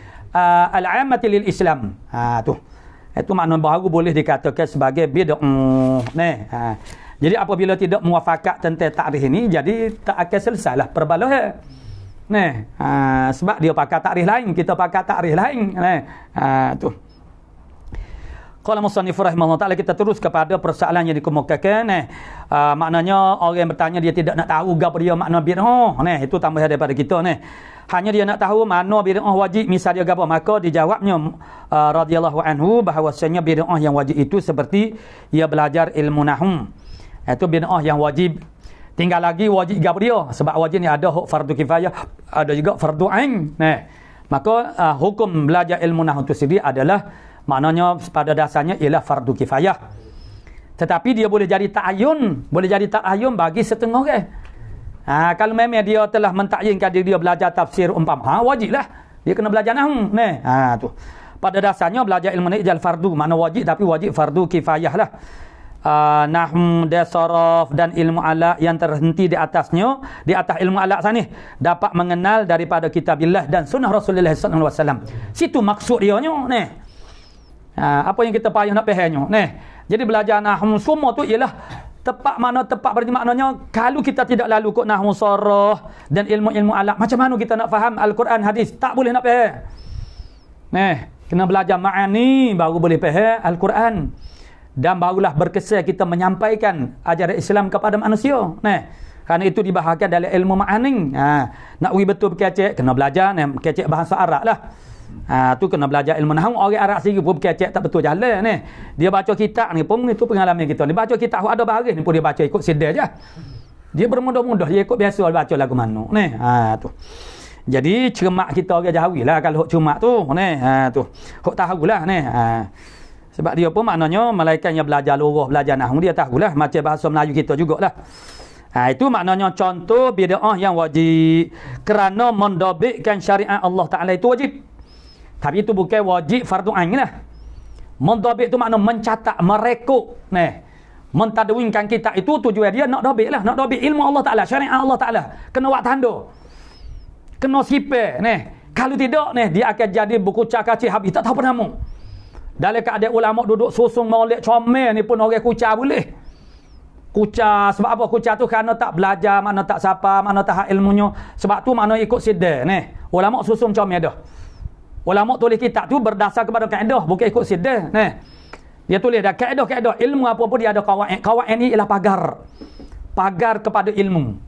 al-'ammati lil Islam. Tu. Itu makna baharu boleh dikatakan sebagai bid'ah. Jadi apabila tidak muafakat tentang takrif ini, jadi tak akan selesailah perbalahan. Sebab dia pakai takrif lain, kita pakai takrif lain. Tu. Qala musannif rahimahullah taala, kita terus kepada persoalan yang dikemukakan. Maknanya orang yang bertanya dia tidak nak tahu apa dia makna bid'ah. Itu tambahan daripada kita. Hanya dia nak tahu mana bid'ah wajib, misal dia apa, maka dijawabnya radhiyallahu anhu bahawasanya bid'ah yang wajib itu seperti ia belajar ilmu nahwu. Itu bid'ah yang wajib. Tinggal lagi wajib apa dia? Sebab wajib ni ada hak fardu kifayah, ada juga fardu ain. Maka hukum belajar ilmu nahwu itu sendiri adalah maknanya pada dasarnya ialah fardu kifayah. Tetapi dia boleh jadi ta'ayyun bagi setengah orang. Kalau memang dia telah mentakyinkan diri dia belajar tafsir wajiblah dia kena belajar nahwu. Tu. Pada dasarnya belajar ilmu ni ijal fardu, makna wajib, tapi wajib fardu kifayah lah. Nahwu dan saraf dan ilmu ala yang terhenti di atasnya, di atas ilmu ala sana, dapat mengenal daripada kitabillah dan sunnah Rasulullah sallallahu alaihi wasallam. Situ maksud dia nya. Apa yang kita payah nak fahamnya. Jadi belajar nahwu semua tu ialah tepat, mana tepat berarti maknanya kalau kita tidak lalu kok nahwu saraf dan ilmu-ilmu ala, macam mana kita nak faham al-Quran hadis? Tak boleh nak faham. Kena belajar ma'ani baru boleh faham al-Quran. Dan barulah berkesan kita menyampaikan ajaran Islam kepada manusia. Kerana itu dibahaskan dalam ilmu ma'ani. Nak uji betul berkecek, kena belajar berkecek bahasa Arab lah. Tu kena belajar ilmu nahwu. Orang Arab sendiri pun berkecek tak betul jalan ni. Dia baca kitab ni pun itu pengalaman kita. Dia baca kitab ada baris ni pun dia baca ikut sedar je. Dia bermudah-mudah, dia ikut biasa baca lagu mana. Tu. Jadi cermat kita orang Jawi lah kalau hok cermat tu. Tu. Hok tahulah sebab dia pun maknanya malaikat yang belajar lurah, belajar nahwu, dia tahulah macam bahasa Melayu kita jugalah. Itu maknanya contoh bid'ah yang wajib kerana mendabikkan syariat Allah Taala itu wajib. Tapi itu bukan wajib fardu ain lah. Mendabik itu makna mencatat, merekod. Mentadwinkan kitab itu tujuan dia nak dabik lah, nak dabik ilmu Allah Taala, syariat Allah Taala. Kena buat tanda. Kena sipir. Kalau tidak dia akan jadi buku cakaci habis tak tahu penama. Dalam keadaan ulama duduk susung maulid comel ni pun orang kucar boleh. Kucar sebab apa? Kucar tu kerana tak belajar, mana tak sapa, mana tak hak ilmunya. Sebab tu mana ikut sidar ulama susung comel dah. Ulama tulis kitab tu berdasar kepada kaedah, bukan ikut sidar. Dia tulis dah kaedah-kaedah ilmu apa pun dia ada qawaid. Qawaid ni ialah pagar. Pagar kepada ilmu.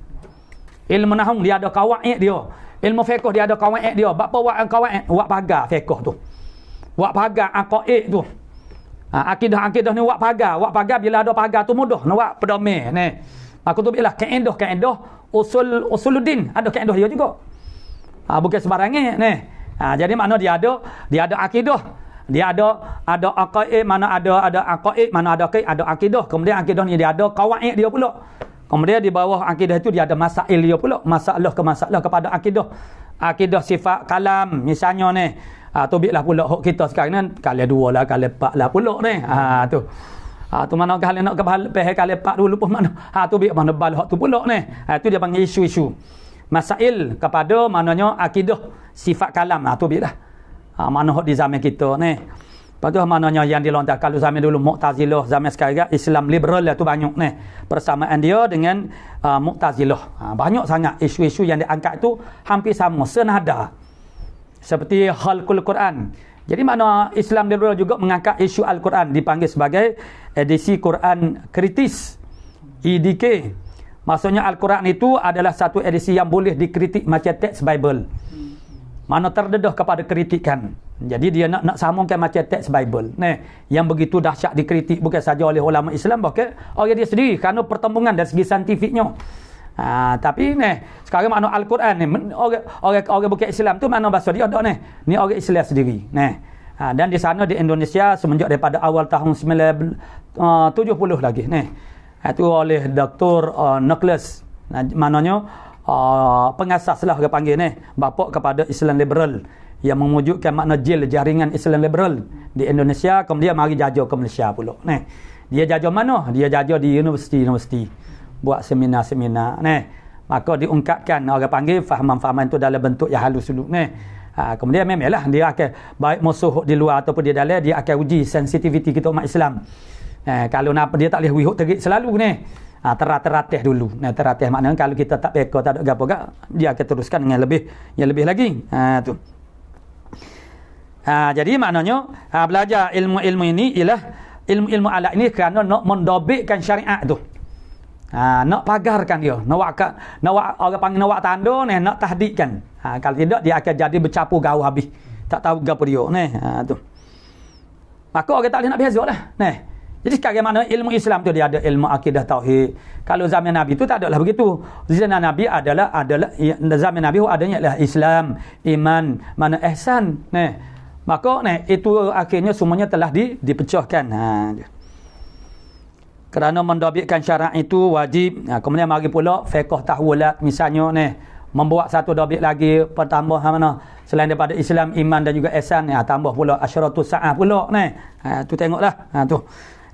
Ilmu nahwu dia ada qawaid dia. Ilmu fiqh dia ada qawaid dia. Apa buat qawaid? Buat pagar fiqh tu. Buat pagar aqaid tu. Akidah-akidah ni buat pagar. Buat pagar bila ada pagar tu mudah nak buat pedoman Maka tu ialah kaedah usuluddin. Ada kaedah dia juga. Bukan sembarangan jadi makna dia ada akidah. Dia ada aqaid, mana ada aqaid, mana ada akidah. Kemudian akidah ni dia ada qawaid dia pula. Kemudian di bawah akidah itu dia ada masail dia pula. Masalah kepada akidah. Akidah sifat kalam misalnya tubiklah pula hok kita sekarang ni kali 2 lah, kali 4 lah pula tu. Tu mana kali nak kali 4 dulu pun mana. Tubik mana bal hok tu pula tu dia panggil isu-isu. Masail kepada maknanya akidah sifat kalam. Tubik dah. Mana hok di zaman kita Lepas tu maknanya yang dilontar kalau zaman dulu Mu'tazilah, zaman sekarang Islam liberal lah tu banyak persamaan dia dengan Mu'tazilah. Banyak sangat isu-isu yang diangkat tu hampir sama, senada. Seperti khalqul Quran. Jadi mana Islam liberal juga mengangkat isu Al-Quran, dipanggil sebagai edisi Quran kritis, EDK. Maksudnya Al-Quran itu adalah satu edisi yang boleh dikritik macam teks Bible. mana terdedah kepada kritikan. Jadi dia nak sambungkan macam teks Bible. Yang begitu dahsyat dikritik bukan saja oleh ulama Islam, bahkan oleh dia sendiri kerana pertembungan dari segi saintifiknya. Tapi sekarang makna Al-Quran ni orang bukan Islam tu makna bahasa dia ada ni orang Islam sendiri. Dan di sana di Indonesia semenjak daripada awal tahun 1970 lagi itu oleh Dr. Nicholas, maknanya pengasas lah dia panggil bapa kepada Islam liberal yang mewujudkan makna jaringan Islam liberal di Indonesia, kemudian mari jajah ke Malaysia pula. Dia jajah mana? Dia jajah di universiti buat seminar-seminar. Maka diungkapkan orang panggil fahaman-fahaman itu dalam bentuk yang halus dulu. Kemudian memanglah dia akan baik musuh di luar ataupun di dalam, dia akan uji sensitiviti kita umat Islam. Kalau nak dia tak boleh wihuk terik selalu teratih dulu. Teratih maknanya kalau kita tak peka tak ada gapo gak, dia akan teruskan dengan yang lebih lagi. Tu. Jadi maknanya belajar ilmu-ilmu ini ialah ilmu-ilmu alat ini kerana nak mendobekkan syariat tu. Nak pagarkan dia, nak orang panggil nak tanda nak tahdidkan. Kalau tidak dia akan jadi bercampur gaul habis. Tak tahu gapo dia tu. Maka orang tak boleh nak beza lah. Jadi sekarang mana ilmu Islam tu dia ada ilmu akidah tauhid. Kalau zaman Nabi tu tak adalah begitu. Zaman Nabi adalah zaman Nabi adanya adalah Islam, iman, mana ihsan. Maka itu akhirnya semuanya telah dipecahkan. Kerana mendobitkan syarat itu wajib. Kemudian mari pula fiqh tahwilat misalnya membuat satu dobit lagi pertambah mana selain daripada Islam, iman dan juga ihsan tambah pula asyaratus sa'ah pula tu tengoklah tu.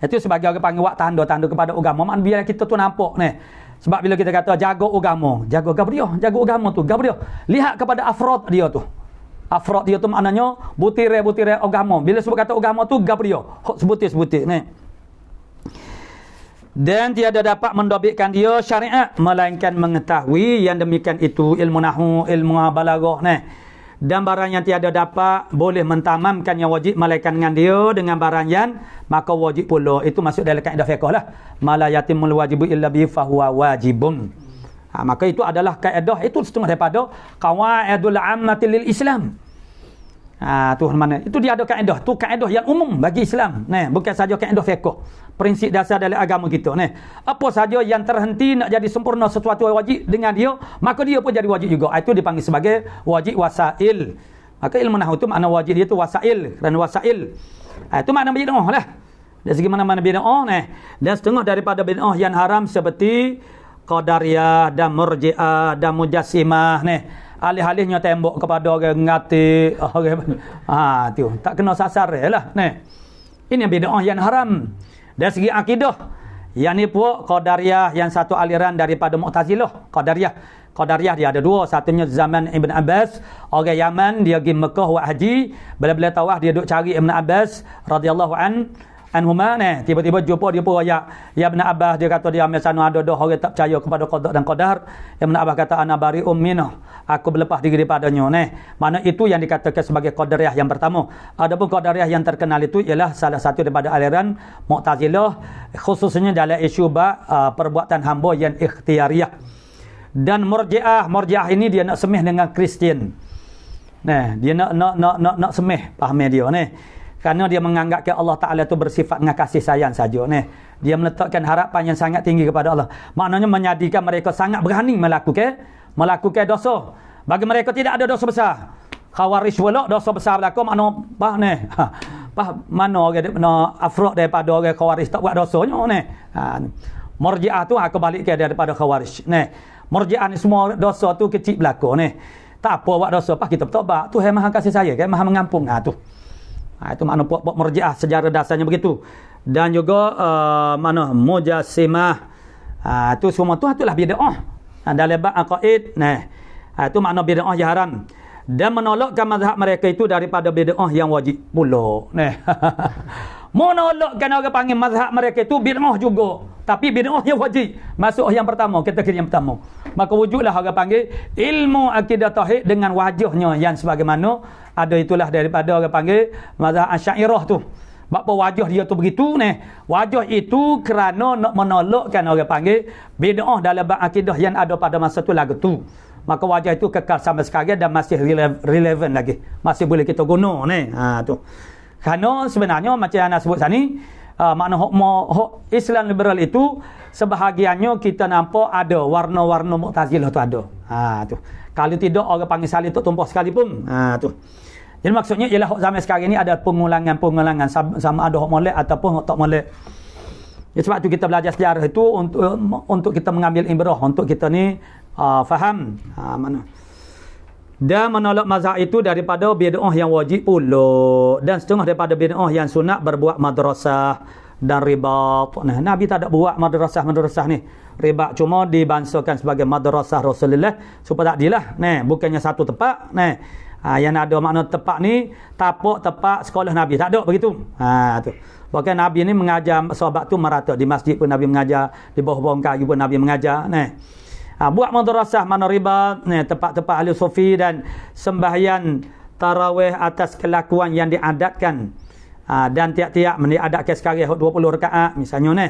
Itu sebagai orang panggil buat tanda-tanda kepada agama. Maknanya biar kita tu nampak sebab bila kita kata jaga agama, jaga dia, jaga agama tu, gapo dia? Lihat kepada afrod dia tu. Afrod dia tu maknanya butir-butir agama. Bila sebut kata agama tu gapo dia? Hok sebutir-sebutir Dan tiada dapat mendobitkan dia syariat melainkan mengetahui yang demikian itu ilmu nahwu, ilmu balaghah dan barang yang tiada dapat boleh mentamamkan yang wajib melainkan dengan dia dengan barang yang maka wajib pula. Itu masuk dalam kaedah fiqh lah. Mala yatimul wajibu illa bi fahuwa wajibun. Maka itu adalah kaedah, itu setengah daripada qawaidul ammati lil Islam. Tu mana? Itu dia ada kaedah. Tu kaedah yang umum bagi Islam. Bukan saja kaedah fiqh. Prinsip dasar dalam agama kita. Apa saja yang terhenti nak jadi sempurna sesuatu yang wajib dengan dia, maka dia pun jadi wajib juga. Itu dipanggil sebagai wajib wasail. Maka ilmu nahwu itu makna wajib dia tu wasail. Kerana wasail. Itu makna bid'ah lah. Dari segi mana-mana bid'ah Dan setengah daripada bid'ah yang haram seperti Qadariyah dan Murji'ah dan Mujassimah alih-alihnya tembok kepada orang ngati orang tu tak kena sasar lah ini bid'ah yang haram. Dari segi akidah yang ni pun Qadariyah yang satu aliran daripada Mu'tazilah. Qadariyah dia ada dua, satunya zaman Ibn Abbas orang Yaman, dia pergi Mekah buat haji, bila-bila tawaf dia duk cari Ibn Abbas radhiyallahu anhuma tiba-tiba jumpa dia pun ya Ibn Abbas, dia kata dia sana ada orang tak percaya kepada qada dan qadar. Ibn Abbas kata ana bari'um minhu, aku berlepas diri daripadanya mana itu yang dikatakan sebagai Qadariyah yang pertama. Adapun Qadariyah yang terkenal itu ialah salah satu daripada aliran Mu'tazilah, khususnya dalam isu perbuatan hamba yang ikhtiariyah. Dan Murji'ah ini dia nak semih dengan Kristian. Dia nak semih pahamnya dia kerana dia menganggap Allah Ta'ala itu bersifat dengan kasih sayang saja. Dia meletakkan harapan yang sangat tinggi kepada Allah. Maknanya menjadikan mereka sangat berani melakukan dosa. Bagi mereka tidak ada dosa besar. Khawarij pula dosa besar berlaku makna mana orang afrod daripada orang Khawarij tak buat dosanya Murji'ah tu aku balik ke daripada Khawarij. Murji'ah ni semua dosa tu kecil berlaku tak apa buat dosa kita bertobat. Tuhan Maha kasih sayang Maha mengampun tu. Itu makna puak-puak Murji'ah sejarah dasarnya begitu. Dan juga mana Mujassimah itu semua tu itulah bid'ah dalam bab aqaid itu makna bid'ah yang haram dan menolakkan mazhab mereka itu daripada bid'ah yang wajib pula menolakkan orang panggil mazhab mereka itu bid'ah juga, tapi bid'ah yang wajib masuk yang pertama, kategori yang pertama. Maka wujudlah orang panggil ilmu akidah tauhid dengan wajahnya yang sebagaimana ada itulah daripada orang panggil mazhab Asy'ariyah tu. Apa wajah dia tu begitu wajah itu kerana nak menolakkan orang panggil bid'ah dalam bab akidah yang ada pada masa tu lagu tu. maka wajah itu kekal sampai sekarang dan masih relevan lagi. Masih boleh kita guna ni. Tu. Kerana sebenarnya macam yang nak sebut sini, makna hok Islam liberal itu sebahagiannya kita nampak ada warna-warna Mu'tazilah tu ada. Tu. Kalau tidak orang panggil salih tu tumpah sekalipun. Tu. Jadi maksudnya ialah hok zaman sekarang ni ada pengulangan sama ada hok molek ataupun hok tak molek. Ya, sebab tu kita belajar sejarah itu untuk kita mengambil ibrah, untuk kita ni faham mana. Dan menolak mazhab itu daripada bid'ah yang wajib pula, dan setengah daripada bid'ah yang sunat berbuat madrasah dan ribat. Nah, Nabi tak ada buat madrasah ni. Ribat cuma dibansakan sebagai madrasah Rasulullah supaya tak adilah. Nah, bukannya satu tempat. Nah, yang ada makna tempat ni tapak tempat sekolah Nabi, tak ada begitu. Tu. Bahkan Nabi ni mengajar sahabat tu merata. Di masjid pun Nabi mengajar, di bawah-bawah kayu pun Nabi mengajar. Buat madrasah mana ribat, tempat-tempat ahli sufi dan sembahyang tarawih atas kelakuan yang diadatkan. Dan tiap-tiap diadatkan sekarang 20 rakaat misalnya.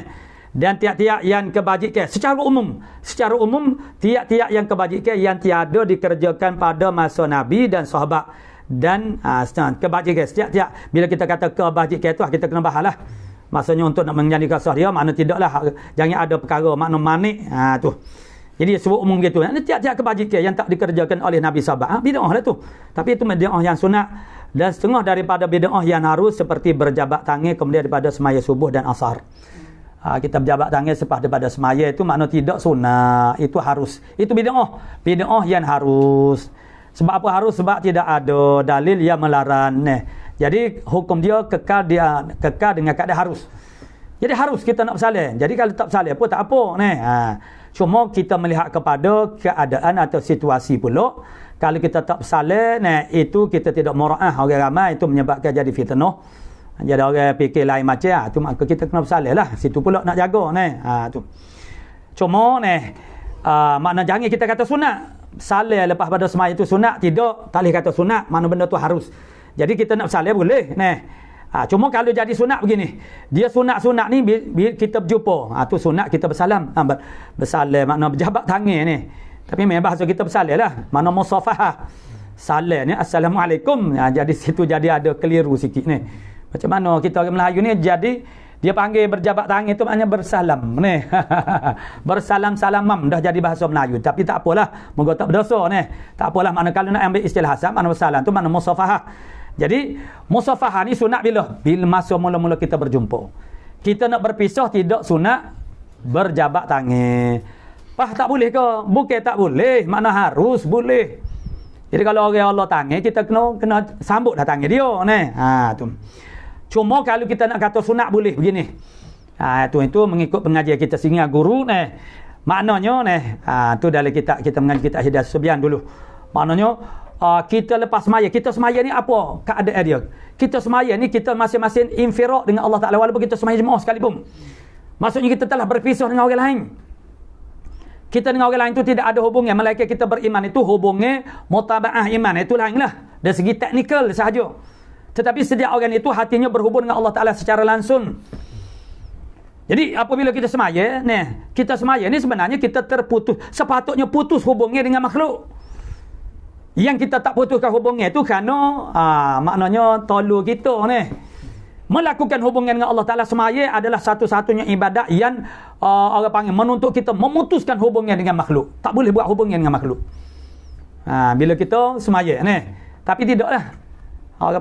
Dan tiap-tiap yang kebajikan secara umum tiap-tiap yang kebajikan yang tiada dikerjakan pada masa Nabi dan sahabat. Dan kebajikan setiap bila kita kata kebajikan itu kita kena bahalah, maksudnya untuk nak menjadikan sah dia, makna tidaklah jangan ada perkara makna manik tu. Jadi sebut umum gitu. Tiap-tiap kebajikan yang tak dikerjakan oleh Nabi sahabat, bid'ah lah tu. Tapi itu bid'ah yang sunat, dan setengah daripada bid'ah yang harus seperti berjabat tangan kemudian daripada semaya subuh dan asar. Kita berjabat tangan selepas daripada semaya itu makna tidak sunat, itu harus. Itu bid'ah yang harus. Sebab apa harus? Sebab tidak ada dalil yang melarang. Jadi hukum dia kekal dengan keadaan harus. Jadi harus kita nak bersalin. Jadi kalau tak bersalin pun tak apa. Cuma kita melihat kepada keadaan atau situasi pula. Kalau kita tak bersalin, itu kita tidak mura'ah orang ramai, itu menyebabkan jadi fitnah. Jadi orang fikir lain macam tu, maka kita kena bersalin lah. Situ pula nak jaga. Tu. Cuma makna jangan kita kata sunat. Salih lepas pada semaya itu sunat, tidak, tak boleh kata sunat, mana benda tu harus. Jadi kita nak salih boleh. Cuma kalau jadi sunat begini, dia sunat ni kita berjumpa, tu sunat kita bersalam. Bersalam makna berjabat tangan ni. Tapi memang bahasa kita bersalam lah, mana musafahah. Salam ni assalamualaikum. Jadi situ jadi ada keliru sikit ni. Macam mana kita orang Melayu ni jadi dia panggil berjabat tangan itu maknanya bersalam ni. Bersalam-salamam dah jadi bahasa Melayu. Tapi tak apalah, moga tak berdosa ni. Tak apalah, makna kalau nak ambil istilah Hasan, makna bersalam tu makna musafahah. Jadi musafahah ni sunat bila masa mula-mula kita berjumpa. Kita nak berpisah tidak sunat berjabat tangan. Tak boleh ke? Bukan tak boleh, makna harus boleh. Jadi kalau orang Allah tangan, kita kena sambut dah tangan dia ni. Tu. Cuma kalau kita nak kata sunat boleh begini. Itu mengikut pengajian kita singgah guru ni. Maknanya tu dalam kita mengaji kitab Hidayah Subian dulu. Maknanya kita lepas semaya, kita semaya ni apa keadaan dia? Kita semaya ni kita masing-masing infiraq dengan Allah Taala walaupun kita semaya jemaah sekalipun. Maksudnya kita telah berpisah dengan orang lain. Kita dengan orang lain tu tidak ada hubungan. Melainkan kita beriman itu hubungan mutabaah iman, itu lainlah. Dari segi teknikal sahaja. Tetapi setiap orang itu hatinya berhubung dengan Allah Ta'ala secara langsung. Jadi apabila kita semaya ni sebenarnya kita terputus. Sepatutnya putus hubungnya dengan makhluk. Yang kita tak putuskan hubungnya itu kerana maknanya tolu kita ni. Melakukan hubungan dengan Allah Ta'ala semaya adalah satu-satunya ibadat yang orang panggil menuntut kita memutuskan hubungan dengan makhluk. Tak boleh buat hubungan dengan makhluk. Bila kita semaya ni. Tapi tidaklah. Orang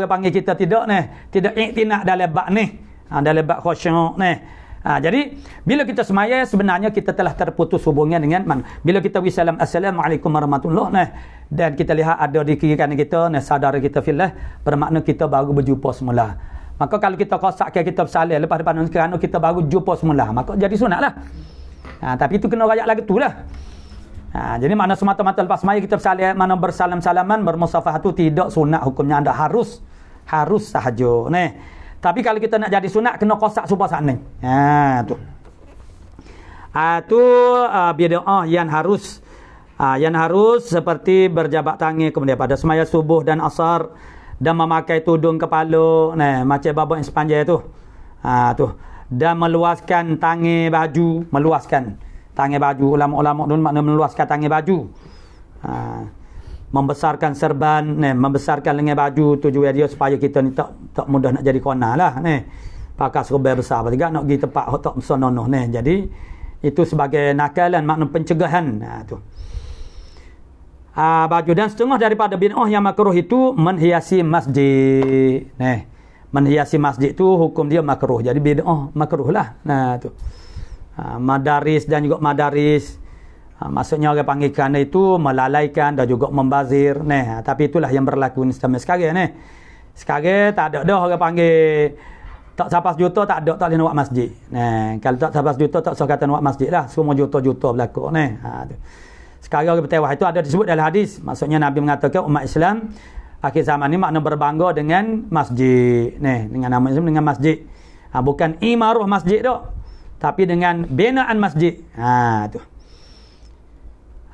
panggil kita tidak iktinaq dalam bab ni. Dalam bab khusyuk ni. Jadi bila kita semaya sebenarnya kita telah terputus hubungan dengan bila kita wisalam assalamualaikum warahmatullahi dan kita lihat ada di kiri kanan kita saudara kita fillah, bermakna kita baru berjumpa semula. Maka kalau kita qasakkan kita bersalin lepas depan kerana kita baru jumpa semula, maka jadi sunatlah. Tapi itu kena rayak lagu tulah. Jadi mana semata-mata lepas semaya kita bersalin, mana bersalam-salaman, bermusafahah itu tidak sunat hukumnya, anda harus sahaja. Tapi kalau kita nak jadi sunat kena qasak supaya sana. Tu. Tu bid'ah yang harus seperti berjabat tangan kemudian pada semaya subuh dan asar dan memakai tudung kepala macam babak yang sepanjang tu. Tu. Dan meluaskan tangan baju, ulama-ulama dulu makna meluaskan tangan baju. Membesarkan serban, membesarkan lengan baju, tujuan dia supaya kita ni tak mudah nak jadi kona lah, pakai serban besar apa juga nak pergi tempat tak bersononoh, jadi itu sebagai nakalan, makna pencegahan. Tu baju. Dan setengah daripada bid'ah yang makruh itu menghiasi masjid. Menghiasi masjid tu hukum dia makruh, jadi bid'ah makruh lah. Tu madaris dan juga madaris, maksudnya orang panggil kerana itu melalaikan dan juga membazir. Tapi itulah yang berlaku sampai sekarang. Sekarang tak ada dah orang panggil tak sampai juta, tak boleh nak buat masjid. Kalau tak sampai juta tak usah kata nak buat masjid lah, semua juta-juta berlaku. Sekarang orang bertewah itu ada disebut dalam hadis. Maksudnya Nabi mengatakan umat Islam akhir zaman ni makna berbangga dengan masjid. Dengan nama Islam, dengan masjid. Bukan imarah masjid tu, tapi dengan binaan masjid. Tu.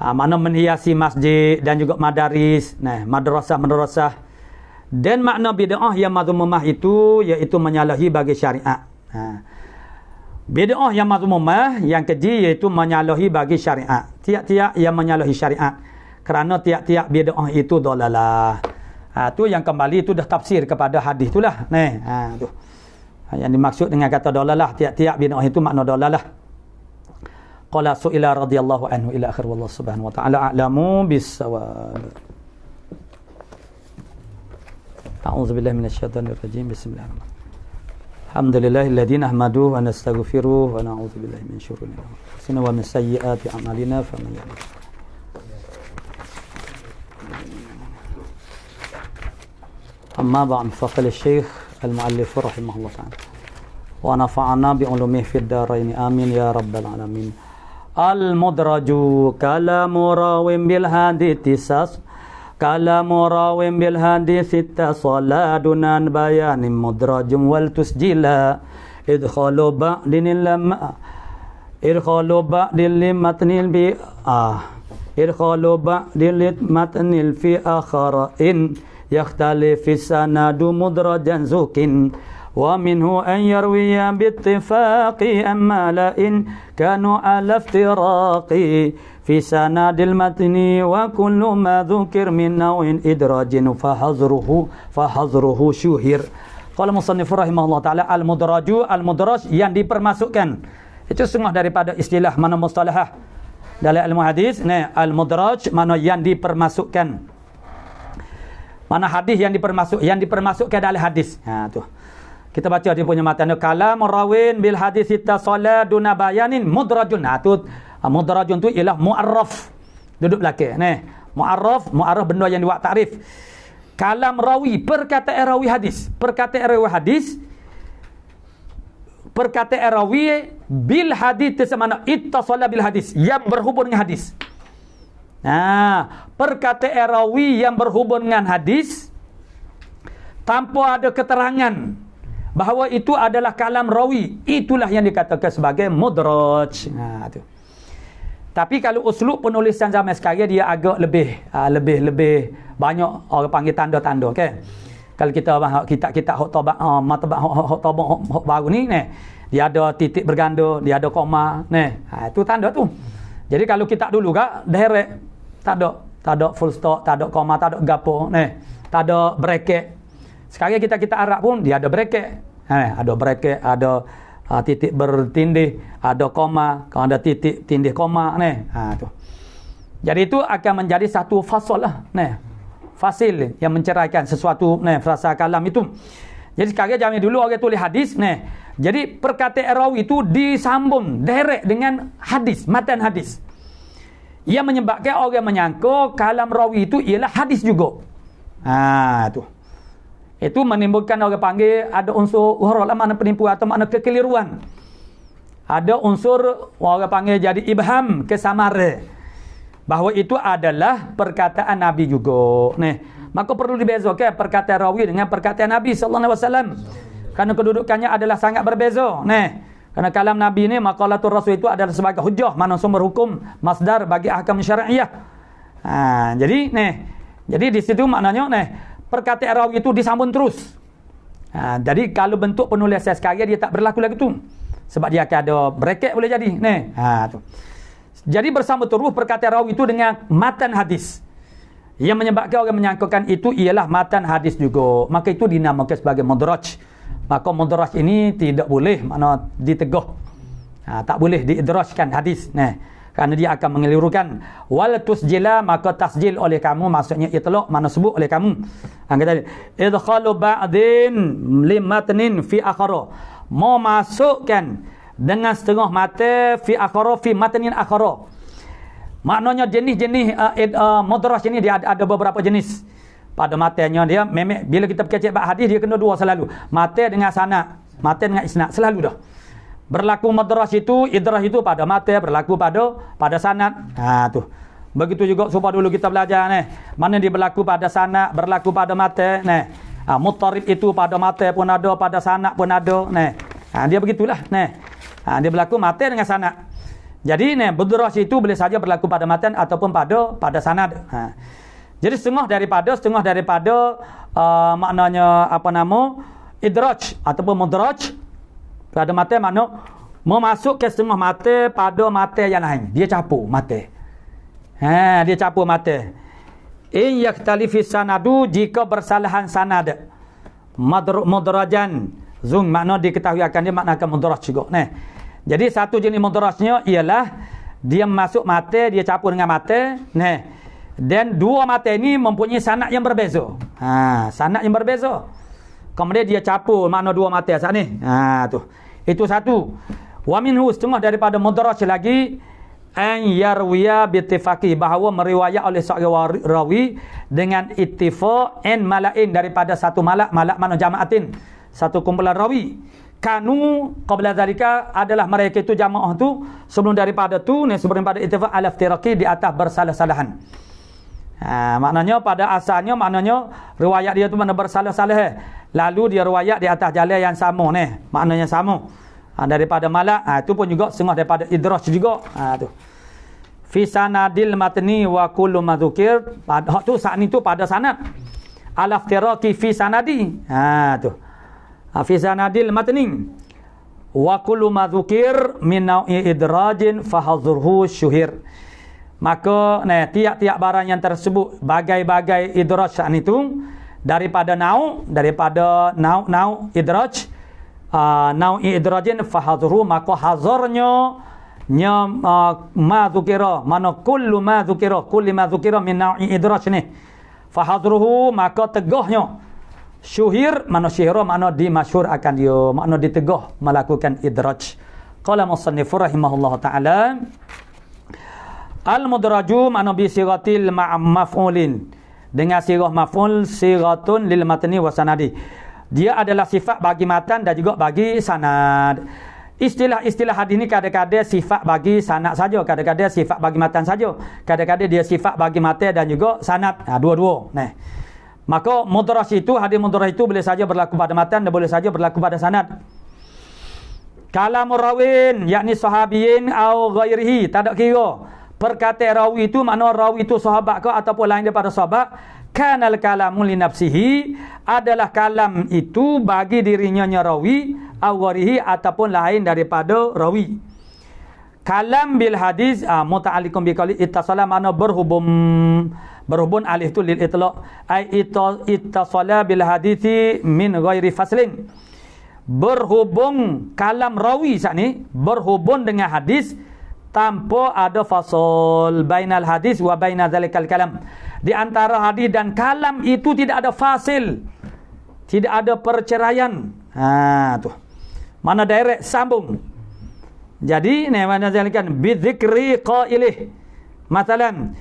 Makna menghiasi masjid dan juga madaris, madrasah. Dan makna bid'ah yang mazmumah itu iaitu menyalahi bagi syariat. Bid'ah yang mazmumah yang keji iaitu menyalahi bagi syariat. Tiap-tiap yang menyalahi syariat. Kerana tiap-tiap bid'ah itu dalalah. Tu yang kembali itu dah tafsir kepada hadis itulah. Tu. Yang dimaksud dengan kata dalalah, tiap-tiap bid'ah itu makna dalalah. Qala su'ila radhiyallahu anhu ila akhir, wallahu subhanahu wa ta'ala a'lamu bis-shawab. A'udzubillahi minasyaitonir rajim. Bismillahirrahmanirrahim. Alhamdulillahilladzi nahmaduhu wa nastaghfiruh wa na'udzubillahi min syururi anfusina wa min sayyiati a'malina faman yahdihillahu. Amma ba'd, faqala Syekh al-Mu'allif rahimahullah ta'ala wa nafa'ana bi ulumihi fid dharain amin ya rabbal alamin. Al-mudraju kalamu rawin bil hadits kalamu rawin bil hadits tasalladunan bayanin mudrajum wal tusjila idkhalu ba'din lamma idkhalu ba'dil matnil bi idkhalu ba'dil matnil fi akharin yakhtalifi sanadu mudrajan zukin wa minhu an yarwiya bittifaqi amma la in kanu ala iftiraqi fi sanadil matni wa kullu ma dhukir min naw'in idrajin fahadruhu syuhir. Qala musannif rahimahullah ta'ala al-mudraj yang dipermasukkan. Itu setengah daripada istilah mana mustalahah dalam ilmu hadis. Al-mudraj mana yang dipermasukkan. Mana hadis yang dipermasukkan dalam hadis. Tu. Kita baca dia punya matan, kalam rawin bil hadis ittasala duna bayanin mudrajun. Tu mudrajun tu ialah mu'arraf, duduk belakang. Mu'arraf benda yang dibuat takrif. Kalam rawi, perkataan rawi hadis, perkataan rawi bil hadis semana ittasala bil hadis, yang berhubung dengan hadis. Perkataan rawi yang berhubung dengan hadis tanpa ada keterangan bahawa itu adalah kalam rawi, itulah yang dikatakan sebagai mudraj. Tu. Tapi kalau uslub penulisan zaman sekarang dia agak lebih banyak orang panggil tanda-tanda, okay? Kalau kita hok tabak matabak hok baru ni, dia ada titik berganda, dia ada koma, itu tanda tu. Jadi kalau kita dulu direct tak ada full stop, tak ada koma, tak ada gapo, tak ada bracket. Sekarang kita Arab pun dia ada bracket. Ada bracket, ada titik bertindih, ada koma, kalau ada titik tindih koma, tu. Jadi itu akan menjadi satu fasal lah, fasil yang menceraikan sesuatu, frasa kalam itu. Jadi sekarang zaman dulu orang tulis hadis, jadi perkataan rawi itu disambung direct dengan hadis, matan hadis. Ia menyebabkan orang menyangka kalam rawi itu ialah hadis juga. Tu. Itu menimbulkan orang panggil ada unsur uhrul, makna penipuan atau makna kekeliruan. Ada unsur orang panggil jadi ibham, kesamara, bahawa itu adalah perkataan Nabi juga. Maka perlu dibezakan perkataan rawi dengan perkataan Nabi sallallahu alaihi wasallam. Kerana kedudukannya adalah sangat berbeza. Kerana kalam Nabi ni, maqalatul Rasul itu adalah sebagai hujjah, mana sumber hukum, masdar bagi ahkam syariah. Jadi di situ maknanya perkataan rawi itu disambung terus. Jadi kalau bentuk penulisan sekarang dia tak berlaku lagi tu. Sebab dia akan ada bracket boleh jadi. Tu. Jadi bersama terus perkataan rawi itu dengan matan hadis. Yang menyebabkan orang menyangkakan itu ialah matan hadis juga. Maka itu dinamakan sebagai mudraj. Maka mudraj ini tidak boleh makna ditegah. Tak boleh diidrajkan hadis. Kerana dia akan mengelirukan. Wal tusjila, maka tasjil oleh kamu, maksudnya itlaq, mana sebut oleh kamu. Kata idkhalu ba'din limatnin fi akhara. Mau masukkan dengan setengah mata fi akhara, fi matnin akhara. Maknanya jenis-jenis mudraj ini dia ada beberapa jenis. Pada matanya dia memang bila kita berkecek bab hadis dia kena dua selalu. Mata dengan sanad, mata dengan isnad selalu dah. Berlaku mudraj itu, idraj itu pada mata, berlaku pada sanad. Tu. Begitu juga supaya dulu kita belajar mana dia berlaku pada sanad, berlaku pada mata muttarib itu pada mata pun ada, pada sanad pun ada dia begitulah dia berlaku mata dengan sanad. Jadi mudraj itu boleh saja berlaku pada matan ataupun pada sanad. Jadi setengah daripada maknanya idraj ataupun mudraj pada mata makna memasuk ke setengah mata pada mata yang lain. Dia campur mata. Dia campur mata. In yaktalifi sanadu, jika bersalahan sanad. Mudrajan. Zung makna diketahui akan dia makna akan mudraj juga. Jadi satu jenis mudrajnya ialah dia masuk mata, dia campur dengan mata. Dan dua mata ini mempunyai sanad yang berbeza. Sanad yang berbeza. Kemudian dia campur makna dua mata saat ni. Tu. Itu satu. Wa minhu, setengah daripada mudraj lagi, an yarwiya bittifaqi, bahawa meriwayat oleh seorang rawi dengan ittifaq an malain, daripada satu malak mana jamaatin, satu kumpulan rawi. Kanu qabla zalika, adalah mereka itu jamaah tu sebelum daripada tu sebelum daripada ittifaq ala iftiraqi, di atas bersalah-salahan. Maknanya pada asalnya maknanya riwayat dia tu mana bersalah-salah, lalu dia riwayat di atas jalan yang sama maknanya sama daripada malak. Itu pun juga setengah daripada idraj juga. Tu fi sanadil matni wa kullu ma dzukir, hak tu saat ni tu pada sanad ala iftiraqi fi sanadi. Tu fi sanadil matni wa kullu ma dzukir min nau'i idrajin fahadhurhu syuhir. Maka tiap-tiap barang yang tersebut bagai-bagai idraj saat itu daripada nau idraj, nau'i idrajin fahadhuru, maka hazarnya ma dzukira, mana kullu ma dzukira min nau'i idraj ni fahadhuruhu, maka tegahnya syuhir, mana syihra mana dimasyhur akan dia, makna ditegah melakukan idraj. Qala musannif rahimahullah taala, al-mudraju makna bi siratil maf'ulin, dengan sirah maf'ul, siratun lil matni wa sanadi. Dia adalah sifat bagi matan dan juga bagi sanad. Istilah hadis ni kadang-kadang sifat bagi sanad saja, kadang-kadang sifat bagi matan saja, kadang-kadang dia sifat bagi matan dan juga sanad, dua-dua. Maka mudraj itu, hadis mudraj itu boleh saja berlaku pada matan dan boleh saja berlaku pada sanad. Kalamur rawin, yakni sahabiyin au ghairihi, tak ada kira. Perkataan rawi itu makna rawi itu sahabat ke ataupun lain daripada sahabat. Kanal kalamu li nafsihi, adalah kalam itu bagi dirinya rawi, awarihi ataupun lain daripada rawi. Kalam bil hadis muta'alliqun bi qali ittasala, makna berhubung alif tu lil itlaq, ai ittasala bil hadisi min ghairi faslin. Berhubung kalam rawi saat ni berhubung dengan hadis tanpa ada fasal bainal hadis wa baina zalikal kalam. Di antara hadis dan kalam itu tidak ada fasil, tidak ada perceraian. Tu. Mana direct sambung. Jadi mana zalikan bi dzikri qailih. Masalan,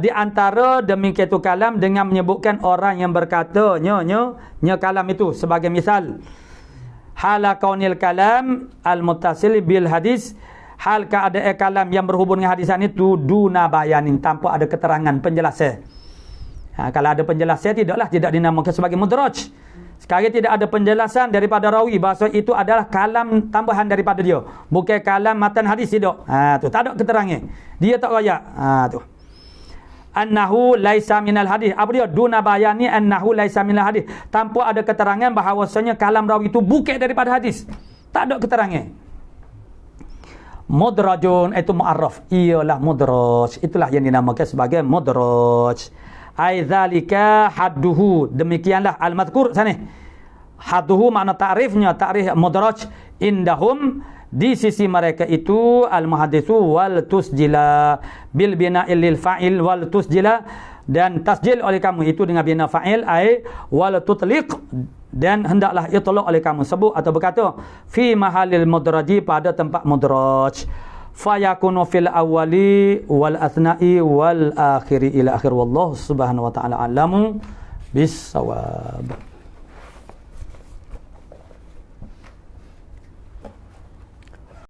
di antara demikian itu kalam dengan menyebutkan orang yang berkata nya kalam itu, sebagai misal hala kaunil kalam al-muttasil bil hadis, hal keadaan kalam yang berhubung dengan hadisan itu duna bayanin, tanpa ada keterangan penjelasan. Kalau ada penjelasan tidak dinamakan sebagai mudraj. Sekarang tidak ada penjelasan daripada rawi bahasa itu adalah kalam tambahan daripada dia, bukan kalam matan hadis tidak. Tu tak ada keterangan. Dia tak royak. Tu. Annahu laisa minal hadis. Apa dia? Duna bayani annahu laisa minal hadis. Tanpa ada keterangan bahawasanya kalam rawi itu bukan daripada hadis. Tak ada keterangan. mudrajun itu mu'arraf, ialah mudraj, itulah yang dinamakan sebagai mudraj. Ai zalika hadduhu, demikianlah al-madhkur sana. Hadduhu makna ta'rifnya, ta'rif mudraj indahum di sisi mereka itu al-muhadditsu wal tusjila bil bina'il lil fa'il wal tusjila, dan tasjil oleh kamu itu dengan bina fa'il ai wal tutliq, dan hendaklah itlaq oleh kamu sebut atau berkata fi mahalil mudraji pada tempat mudraj, fayakunu fil awwali wal athna'i wal akhiri ila akhir, wallahu subhanahu wa ta'ala alamu bis sawab.